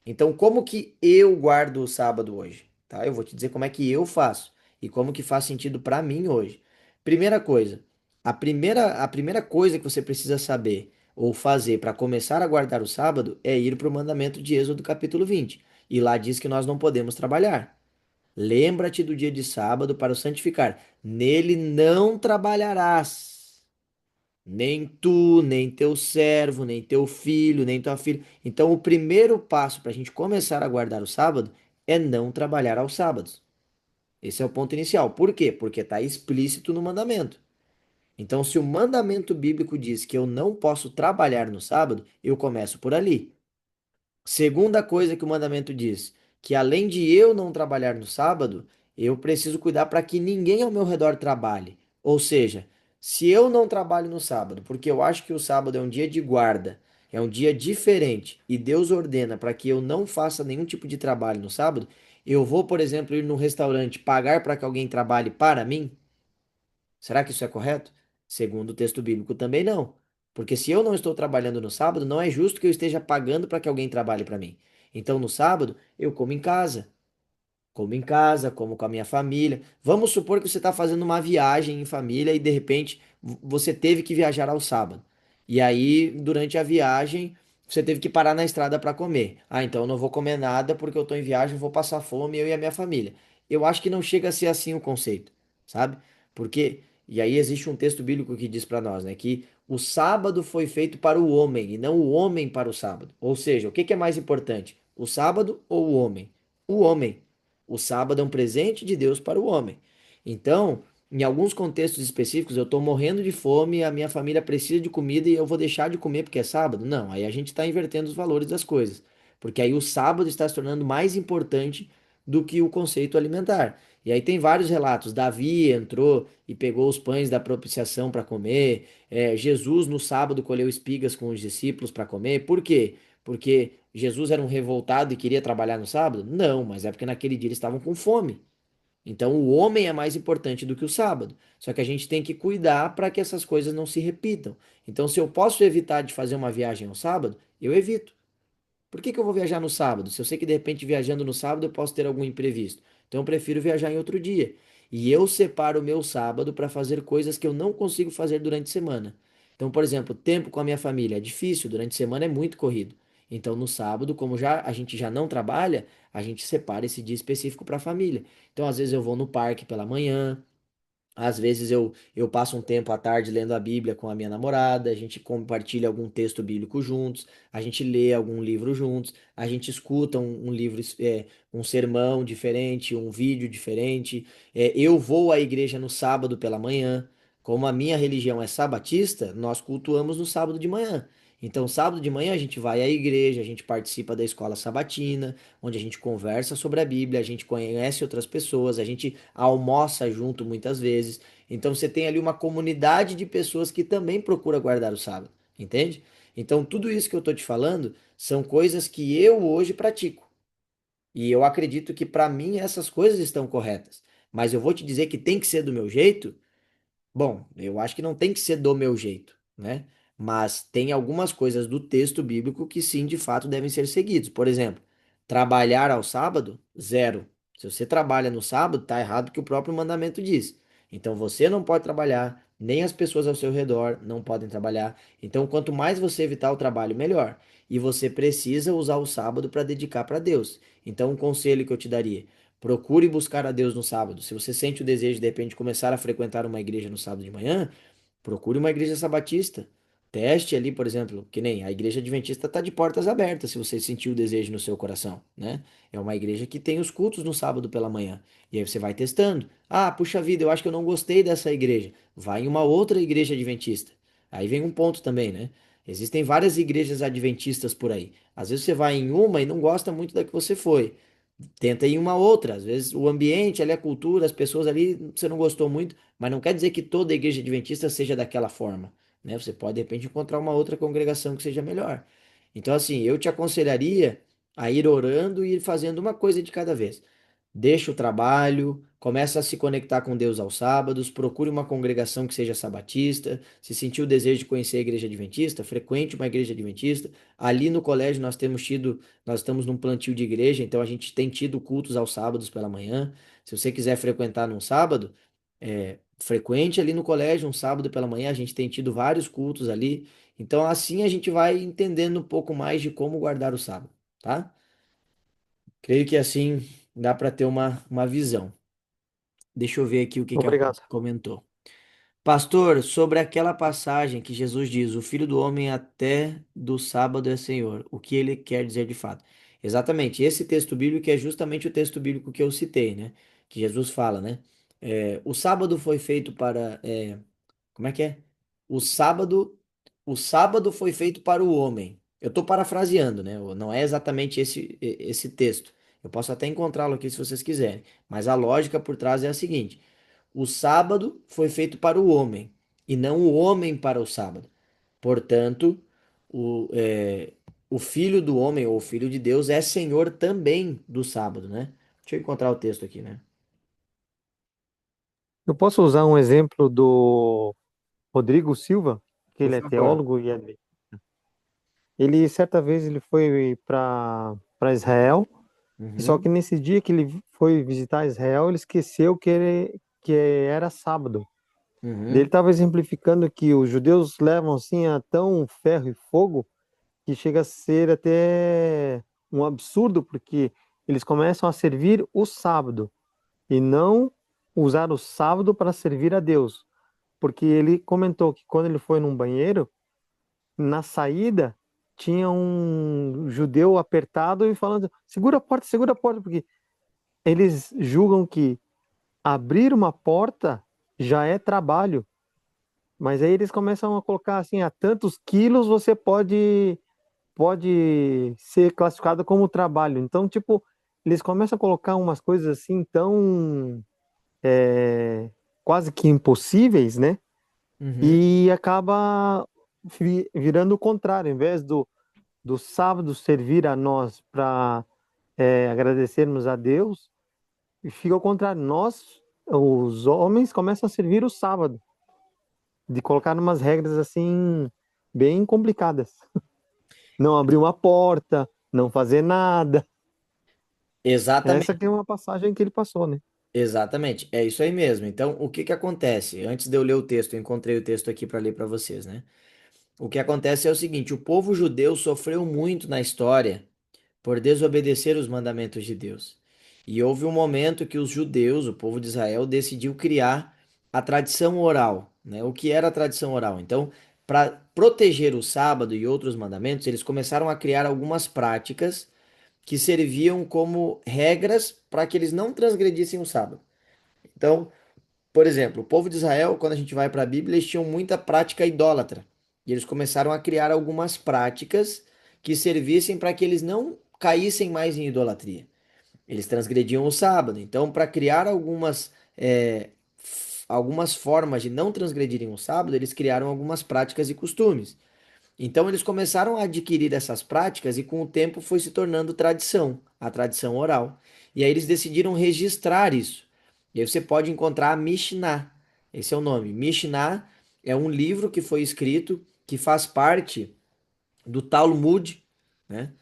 Então, como que eu guardo o sábado hoje? Tá? Eu vou te dizer como é que eu faço e como que faz sentido para mim hoje. Primeira coisa, a primeira coisa que você precisa saber ou fazer para começar a guardar o sábado é ir para o mandamento de Êxodo capítulo 20. E lá diz que nós não podemos trabalhar. Lembra-te do dia de sábado para o santificar. Nele não trabalharás. Nem tu, nem teu servo, nem teu filho, nem tua filha. Então, o primeiro passo para a gente começar a guardar o sábado é não trabalhar aos sábados. Esse é o ponto inicial. Por quê? Porque está explícito no mandamento. Então, se o mandamento bíblico diz que eu não posso trabalhar no sábado, eu começo por ali. Segunda coisa que o mandamento diz, que além de eu não trabalhar no sábado, eu preciso cuidar para que ninguém ao meu redor trabalhe. Ou seja, se eu não trabalho no sábado, porque eu acho que o sábado é um dia de guarda, é um dia diferente, e Deus ordena para que eu não faça nenhum tipo de trabalho no sábado, eu vou, por exemplo, ir no restaurante pagar para que alguém trabalhe para mim? Será que isso é correto? Segundo o texto bíblico, também não. Porque se eu não estou trabalhando no sábado, não é justo que eu esteja pagando para que alguém trabalhe para mim. Então, no sábado, eu como em casa. Como em casa, como com a minha família. Vamos supor que você está fazendo uma viagem em família e de repente você teve que viajar ao sábado. E aí, durante a viagem, você teve que parar na estrada para comer. Ah, então eu não vou comer nada porque eu estou em viagem, eu vou passar fome, eu e a minha família. Eu acho que não chega a ser assim o conceito, sabe? Porque, e aí existe um texto bíblico que diz para nós, né, que o sábado foi feito para o homem e não o homem para o sábado. Ou seja, o que que é mais importante? O sábado ou o homem? O homem. O sábado é um presente de Deus para o homem. Então, em alguns contextos específicos, eu estou morrendo de fome, a minha família precisa de comida e eu vou deixar de comer porque é sábado? Não, aí a gente está invertendo os valores das coisas. Porque aí o sábado está se tornando mais importante do que o conceito alimentar. E aí tem vários relatos. Davi entrou e pegou os pães da propiciação para comer. Jesus no sábado colheu espigas com os discípulos para comer. Por quê? Porque Jesus era um revoltado e queria trabalhar no sábado? Não, mas é porque naquele dia eles estavam com fome. Então o homem é mais importante do que o sábado. Só que a gente tem que cuidar para que essas coisas não se repitam. Então, se eu posso evitar de fazer uma viagem ao sábado, eu evito. Por que que eu vou viajar no sábado? Se eu sei que de repente viajando no sábado eu posso ter algum imprevisto. Então eu prefiro viajar em outro dia. E eu separo o meu sábado para fazer coisas que eu não consigo fazer durante a semana. Então, por exemplo, tempo com a minha família é difícil, durante a semana é muito corrido. Então, no sábado, como já a gente já não trabalha, a gente separa esse dia específico para a família. Então, às vezes eu vou no parque pela manhã, às vezes eu passo um tempo à tarde lendo a Bíblia com a minha namorada, a gente compartilha algum texto bíblico juntos, a gente lê algum livro juntos, a gente escuta um livro, um sermão diferente, um vídeo diferente. Eu vou à igreja no sábado pela manhã. Como a minha religião é sabatista, nós cultuamos no sábado de manhã. Então, sábado de manhã a gente vai à igreja, a gente participa da escola sabatina, onde a gente conversa sobre a Bíblia, a gente conhece outras pessoas, a gente almoça junto muitas vezes. Então você tem ali uma comunidade de pessoas que também procura guardar o sábado, entende? Então tudo isso que eu estou te falando são coisas que eu hoje pratico. E eu acredito que para mim essas coisas estão corretas. Mas eu vou te dizer que tem que ser do meu jeito. Bom, eu acho que não tem que ser do meu jeito, né? Mas tem algumas coisas do texto bíblico que sim, de fato, devem ser seguidos. Por exemplo, trabalhar ao sábado, zero. Se você trabalha no sábado, tá errado o que o próprio mandamento diz. Então você não pode trabalhar, nem as pessoas ao seu redor não podem trabalhar. Então, quanto mais você evitar o trabalho, melhor. E você precisa usar o sábado para dedicar para Deus. Então, um conselho que eu te daria: procure buscar a Deus no sábado. Se você sente o desejo de repente começar a frequentar uma igreja no sábado de manhã, procure uma igreja sabatista. Teste ali, por exemplo, que nem a igreja adventista está de portas abertas, se você sentir o desejo no seu coração, né? É uma igreja que tem os cultos no sábado pela manhã. E aí você vai testando. Ah, puxa vida, eu acho que eu não gostei dessa igreja. Vai em uma outra igreja adventista. Aí vem um ponto também, né? Existem várias igrejas adventistas por aí. Às vezes você vai em uma e não gosta muito da que você foi. Tenta ir em uma outra. Às vezes o ambiente, ali a cultura, as pessoas ali, você não gostou muito, mas não quer dizer que toda a igreja adventista seja daquela forma, né? Você pode de repente encontrar uma outra congregação que seja melhor. Então, assim, eu te aconselharia a ir orando e ir fazendo uma coisa de cada vez. Deixa o trabalho, começa a se conectar com Deus aos sábados, procure uma congregação que seja sabatista. Se sentiu o desejo de conhecer a igreja adventista, frequente uma igreja adventista. Ali no colégio nós estamos num plantio de igreja, então a gente tem tido cultos aos sábados pela manhã. Se você quiser frequentar num sábado, frequente ali no colégio um sábado pela manhã, a gente tem tido vários cultos ali. Então assim a gente vai entendendo um pouco mais de como guardar o sábado, tá? Creio que assim dá para ter uma visão. Deixa eu ver aqui o que que alguém Obrigado. comentou. Pastor, sobre aquela passagem que Jesus diz, o Filho do Homem até do sábado é Senhor, o que ele quer dizer de fato? Exatamente, esse texto bíblico é justamente o texto bíblico que eu citei, né? Que Jesus fala, né? O sábado foi feito para, como é que é? O sábado, o sábado foi feito para o homem. Eu estou parafraseando, né? Não é exatamente esse texto. Eu posso até encontrá-lo aqui se vocês quiserem, mas a lógica por trás é a seguinte. O sábado foi feito para o homem, e não o homem para o sábado. Portanto, o, é, o filho do homem, ou o filho de Deus, é senhor também do sábado, né? Deixa eu encontrar o texto aqui, né? Eu posso usar um exemplo do Rodrigo Silva, que Por ele é favor. teólogo e ele certa vez ele foi para Israel, e só que Uhum, nesse dia que ele foi visitar Israel, ele esqueceu que era sábado. Ele uhum, estava exemplificando que os judeus levam assim a tão ferro e fogo que chega a ser até um absurdo, porque eles começam a servir o sábado e não usar o sábado para servir a Deus. Porque ele comentou que quando ele foi num banheiro, na saída tinha um judeu apertado e falando: segura a porta, porque eles julgam que abrir uma porta já é trabalho. Mas aí eles começam a colocar assim, a tantos quilos você pode ser classificado como trabalho. Então, tipo, eles começam a colocar umas coisas assim tão quase que impossíveis, né? uhum. E acaba virando o contrário. Em vez do sábado servir a nós para agradecermos a Deus, fica ao contrário. Nós, os homens, começam a servir o sábado, de colocar umas regras assim bem complicadas. Não abrir uma porta, não fazer nada. Essa que Exatamente, é uma passagem que ele passou, né? exatamente. É isso aí mesmo. Então, o que que acontece? Antes de eu ler o texto, eu encontrei o texto aqui para ler para vocês, né? O que acontece é o seguinte: o povo judeu sofreu muito na história por desobedecer os mandamentos de Deus. E houve um momento que os judeus, o povo de Israel, decidiu criar a tradição oral, né? O que era a tradição oral? Então, para proteger o sábado e outros mandamentos, eles começaram a criar algumas práticas que serviam como regras para que eles não transgredissem o sábado. Então, por exemplo, o povo de Israel, quando a gente vai para a Bíblia, eles tinham muita prática idólatra. E eles começaram a criar algumas práticas que servissem para que eles não caíssem mais em idolatria. Eles transgrediam o sábado. Então, para criar algumas formas de não transgredirem o sábado, eles criaram algumas práticas e costumes. Então eles começaram a adquirir essas práticas e com o tempo foi se tornando tradição, a tradição oral. E aí eles decidiram registrar isso. E aí você pode encontrar a Mishnah. Esse é o nome. Mishnah é um livro que foi escrito que faz parte do Talmud, né?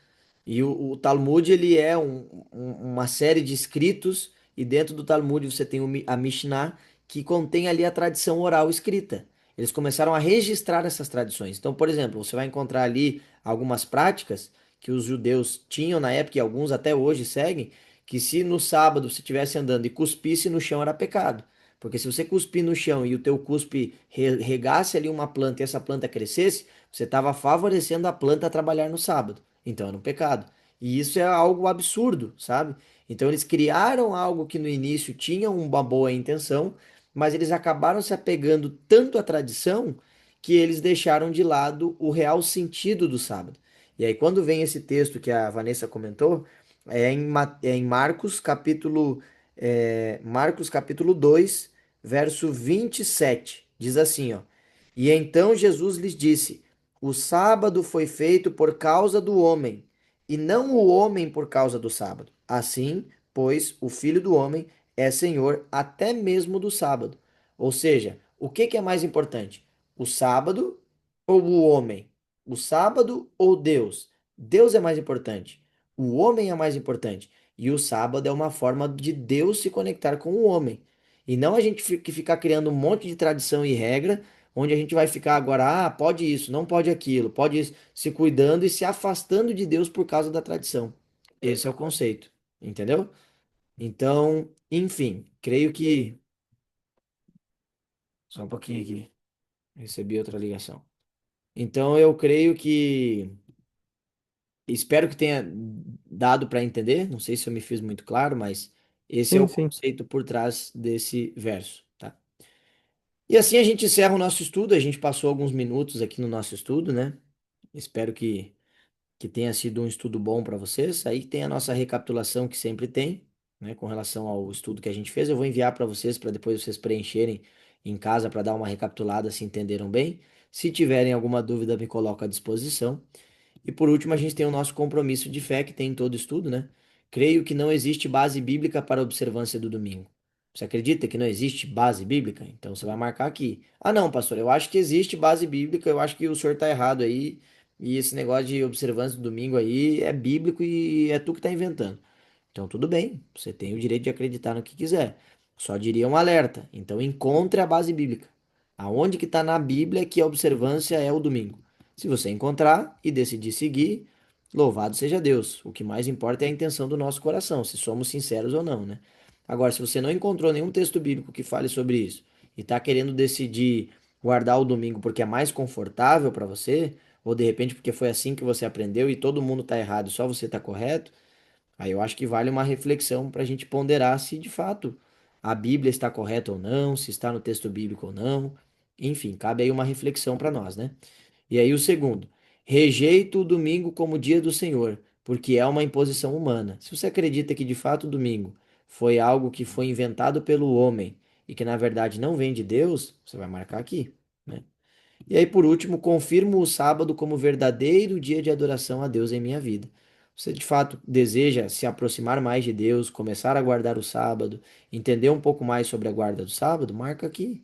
E o Talmud ele é uma série de escritos, e dentro do Talmud você tem a Mishnah, que contém ali a tradição oral escrita. Eles começaram a registrar essas tradições. Então, por exemplo, você vai encontrar ali algumas práticas que os judeus tinham na época, e alguns até hoje seguem, que se no sábado você estivesse andando e cuspisse no chão era pecado. Porque se você cuspir no chão e o teu cuspe regasse ali uma planta e essa planta crescesse, você estava favorecendo a planta a trabalhar no sábado. Então era um pecado. E isso é algo absurdo, sabe? Então eles criaram algo que no início tinha uma boa intenção, mas eles acabaram se apegando tanto à tradição que eles deixaram de lado o real sentido do sábado. E aí, quando vem esse texto que a Vanessa comentou, é em Marcos capítulo 2 verso 27. Diz assim, ó. E então Jesus lhes disse: o sábado foi feito por causa do homem, e não o homem por causa do sábado. Assim, pois, o Filho do homem é Senhor até mesmo do sábado. Ou seja, o que que é mais importante? O sábado ou o homem? O sábado ou Deus? Deus é mais importante. O homem é mais importante. E o sábado é uma forma de Deus se conectar com o homem. E não a gente ficar criando um monte de tradição e regra onde a gente vai ficar agora, pode isso, não pode aquilo, pode isso, se cuidando e se afastando de Deus por causa da tradição. Esse é o conceito, entendeu? Então, enfim, creio que Só um pouquinho aqui. Recebi outra ligação. Então eu creio que espero que tenha dado para entender. Não sei se eu me fiz muito claro, mas esse é o Sim, sim. conceito por trás desse verso, tá? E assim a gente encerra o nosso estudo. A gente passou alguns minutos aqui no nosso estudo, né? Espero que tenha sido um estudo bom para vocês. Aí tem a nossa recapitulação que sempre tem, né, com relação ao estudo que a gente fez. Eu vou enviar para vocês para depois vocês preencherem em casa para dar uma recapitulada se entenderam bem. Se tiverem alguma dúvida, me coloco à disposição. E por último, a gente tem o nosso compromisso de fé que tem em todo estudo, né? Creio que não existe base bíblica para a observância do domingo. Você acredita que não existe base bíblica? Então você vai marcar aqui. Ah, não, pastor, eu acho que existe base bíblica, eu acho que o senhor está errado aí. E esse negócio de observância do domingo aí é bíblico e é tu que está inventando. Então tudo bem, você tem o direito de acreditar no que quiser. Só diria um alerta. Então encontre a base bíblica. Aonde que está na Bíblia que a observância é o domingo? Se você encontrar e decidir seguir, louvado seja Deus. O que mais importa é a intenção do nosso coração, se somos sinceros ou não, né? Agora, se você não encontrou nenhum texto bíblico que fale sobre isso e está querendo decidir guardar o domingo porque é mais confortável para você, ou de repente porque foi assim que você aprendeu e todo mundo está errado e só você está correto, aí eu acho que vale uma reflexão para a gente ponderar se de fato a Bíblia está correta ou não, se está no texto bíblico ou não. Enfim, cabe aí uma reflexão para nós, né? E aí o segundo, rejeito o domingo como dia do Senhor, porque é uma imposição humana. Se você acredita que de fato o domingo foi algo que foi inventado pelo homem e que na verdade não vem de Deus, você vai marcar aqui, né? E aí por último, confirmo o sábado como verdadeiro dia de adoração a Deus em minha vida. Você de fato deseja se aproximar mais de Deus, começar a guardar o sábado, entender um pouco mais sobre a guarda do sábado? Marca aqui.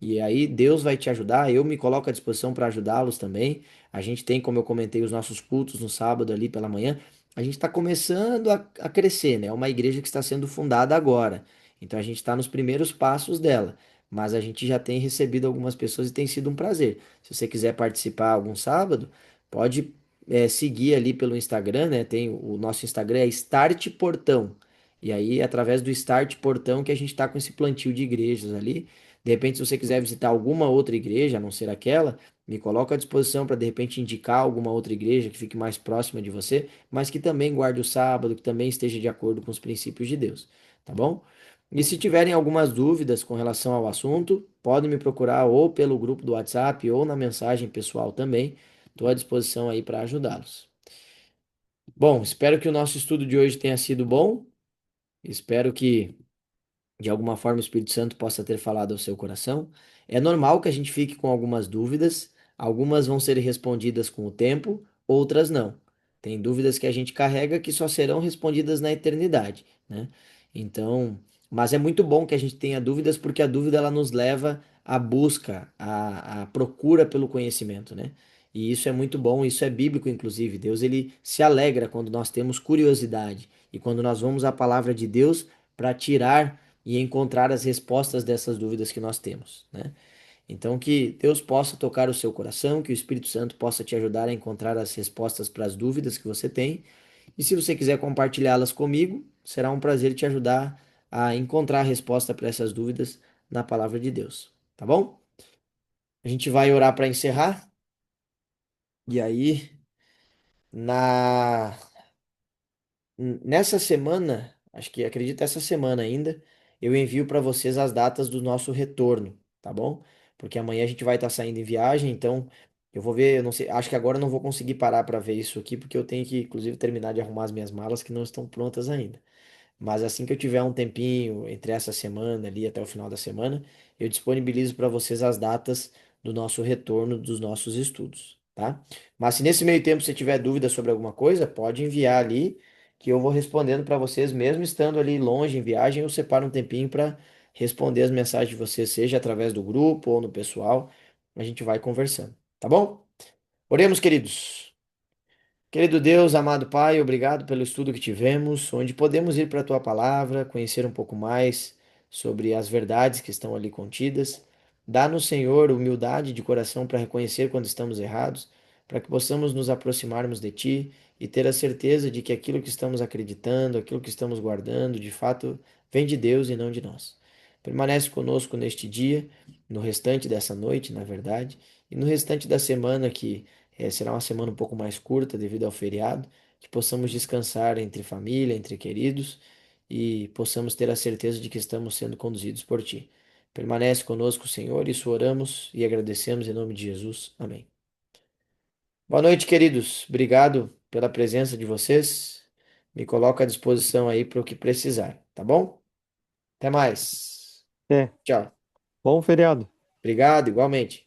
E aí Deus vai te ajudar, eu me coloco à disposição para ajudá-los também. A gente tem, como eu comentei, os nossos cultos no sábado ali pela manhã. A gente está começando a crescer, né? É uma igreja que está sendo fundada agora. Então a gente está nos primeiros passos dela. Mas a gente já tem recebido algumas pessoas e tem sido um prazer. Se você quiser participar algum sábado, pode seguir ali pelo Instagram, né? Tem o nosso Instagram é Start Portão. E aí, através do Start Portão, que a gente está com esse plantio de igrejas ali. De repente, se você quiser visitar alguma outra igreja, a não ser aquela, me coloca à disposição para de repente indicar alguma outra igreja que fique mais próxima de você, mas que também guarde o sábado, que também esteja de acordo com os princípios de Deus, tá bom? E se tiverem algumas dúvidas com relação ao assunto, podem me procurar ou pelo grupo do WhatsApp ou na mensagem pessoal também. Estou à disposição aí para ajudá-los. Bom, espero que o nosso estudo de hoje tenha sido bom. Espero que de alguma forma o Espírito Santo possa ter falado ao seu coração. É normal que a gente fique com algumas dúvidas, algumas vão ser respondidas com o tempo, outras não. Tem dúvidas que a gente carrega que só serão respondidas na eternidade, né? Então, mas é muito bom que a gente tenha dúvidas porque a dúvida ela nos leva à busca, à procura pelo conhecimento, né? E isso é muito bom, isso é bíblico, inclusive. Deus ele se alegra quando nós temos curiosidade e quando nós vamos à palavra de Deus para tirar e encontrar as respostas dessas dúvidas que nós temos, né? Então, que Deus possa tocar o seu coração, que o Espírito Santo possa te ajudar a encontrar as respostas para as dúvidas que você tem. E se você quiser compartilhá-las comigo, será um prazer te ajudar a encontrar a resposta para essas dúvidas na palavra de Deus, tá bom? A gente vai orar para encerrar. E aí, na nessa semana, acho que acredito essa semana ainda, eu envio para vocês as datas do nosso retorno, tá bom? Porque amanhã a gente vai estar saindo em viagem, então eu vou ver, eu não sei, acho que agora eu não vou conseguir parar para ver isso aqui, porque eu tenho que, inclusive, terminar de arrumar as minhas malas que não estão prontas ainda. Mas assim que eu tiver um tempinho entre essa semana ali até o final da semana, eu disponibilizo para vocês as datas do nosso retorno dos nossos estudos, tá? Mas se nesse meio tempo você tiver dúvida sobre alguma coisa, pode enviar ali que eu vou respondendo para vocês, mesmo estando ali longe em viagem, eu separo um tempinho para responder as mensagens de vocês, seja através do grupo ou no pessoal, a gente vai conversando, tá bom? Oremos, queridos. Querido Deus, amado Pai, obrigado pelo estudo que tivemos, onde podemos ir para a tua palavra, conhecer um pouco mais sobre as verdades que estão ali contidas. Dá-nos, Senhor, humildade de coração para reconhecer quando estamos errados, para que possamos nos aproximarmos de ti e ter a certeza de que aquilo que estamos acreditando, aquilo que estamos guardando, de fato, vem de Deus e não de nós. Permanece conosco neste dia, no restante dessa noite, na verdade, e no restante da semana, que será uma semana um pouco mais curta devido ao feriado, que possamos descansar entre família, entre queridos e possamos ter a certeza de que estamos sendo conduzidos por Ti. Permanece conosco, Senhor, isso oramos e agradecemos em nome de Jesus. Amém. Boa noite, queridos. Obrigado pela presença de vocês. Me coloco à disposição aí para o que precisar, tá bom? Até mais. É, Tchau. bom feriado. Obrigado, igualmente.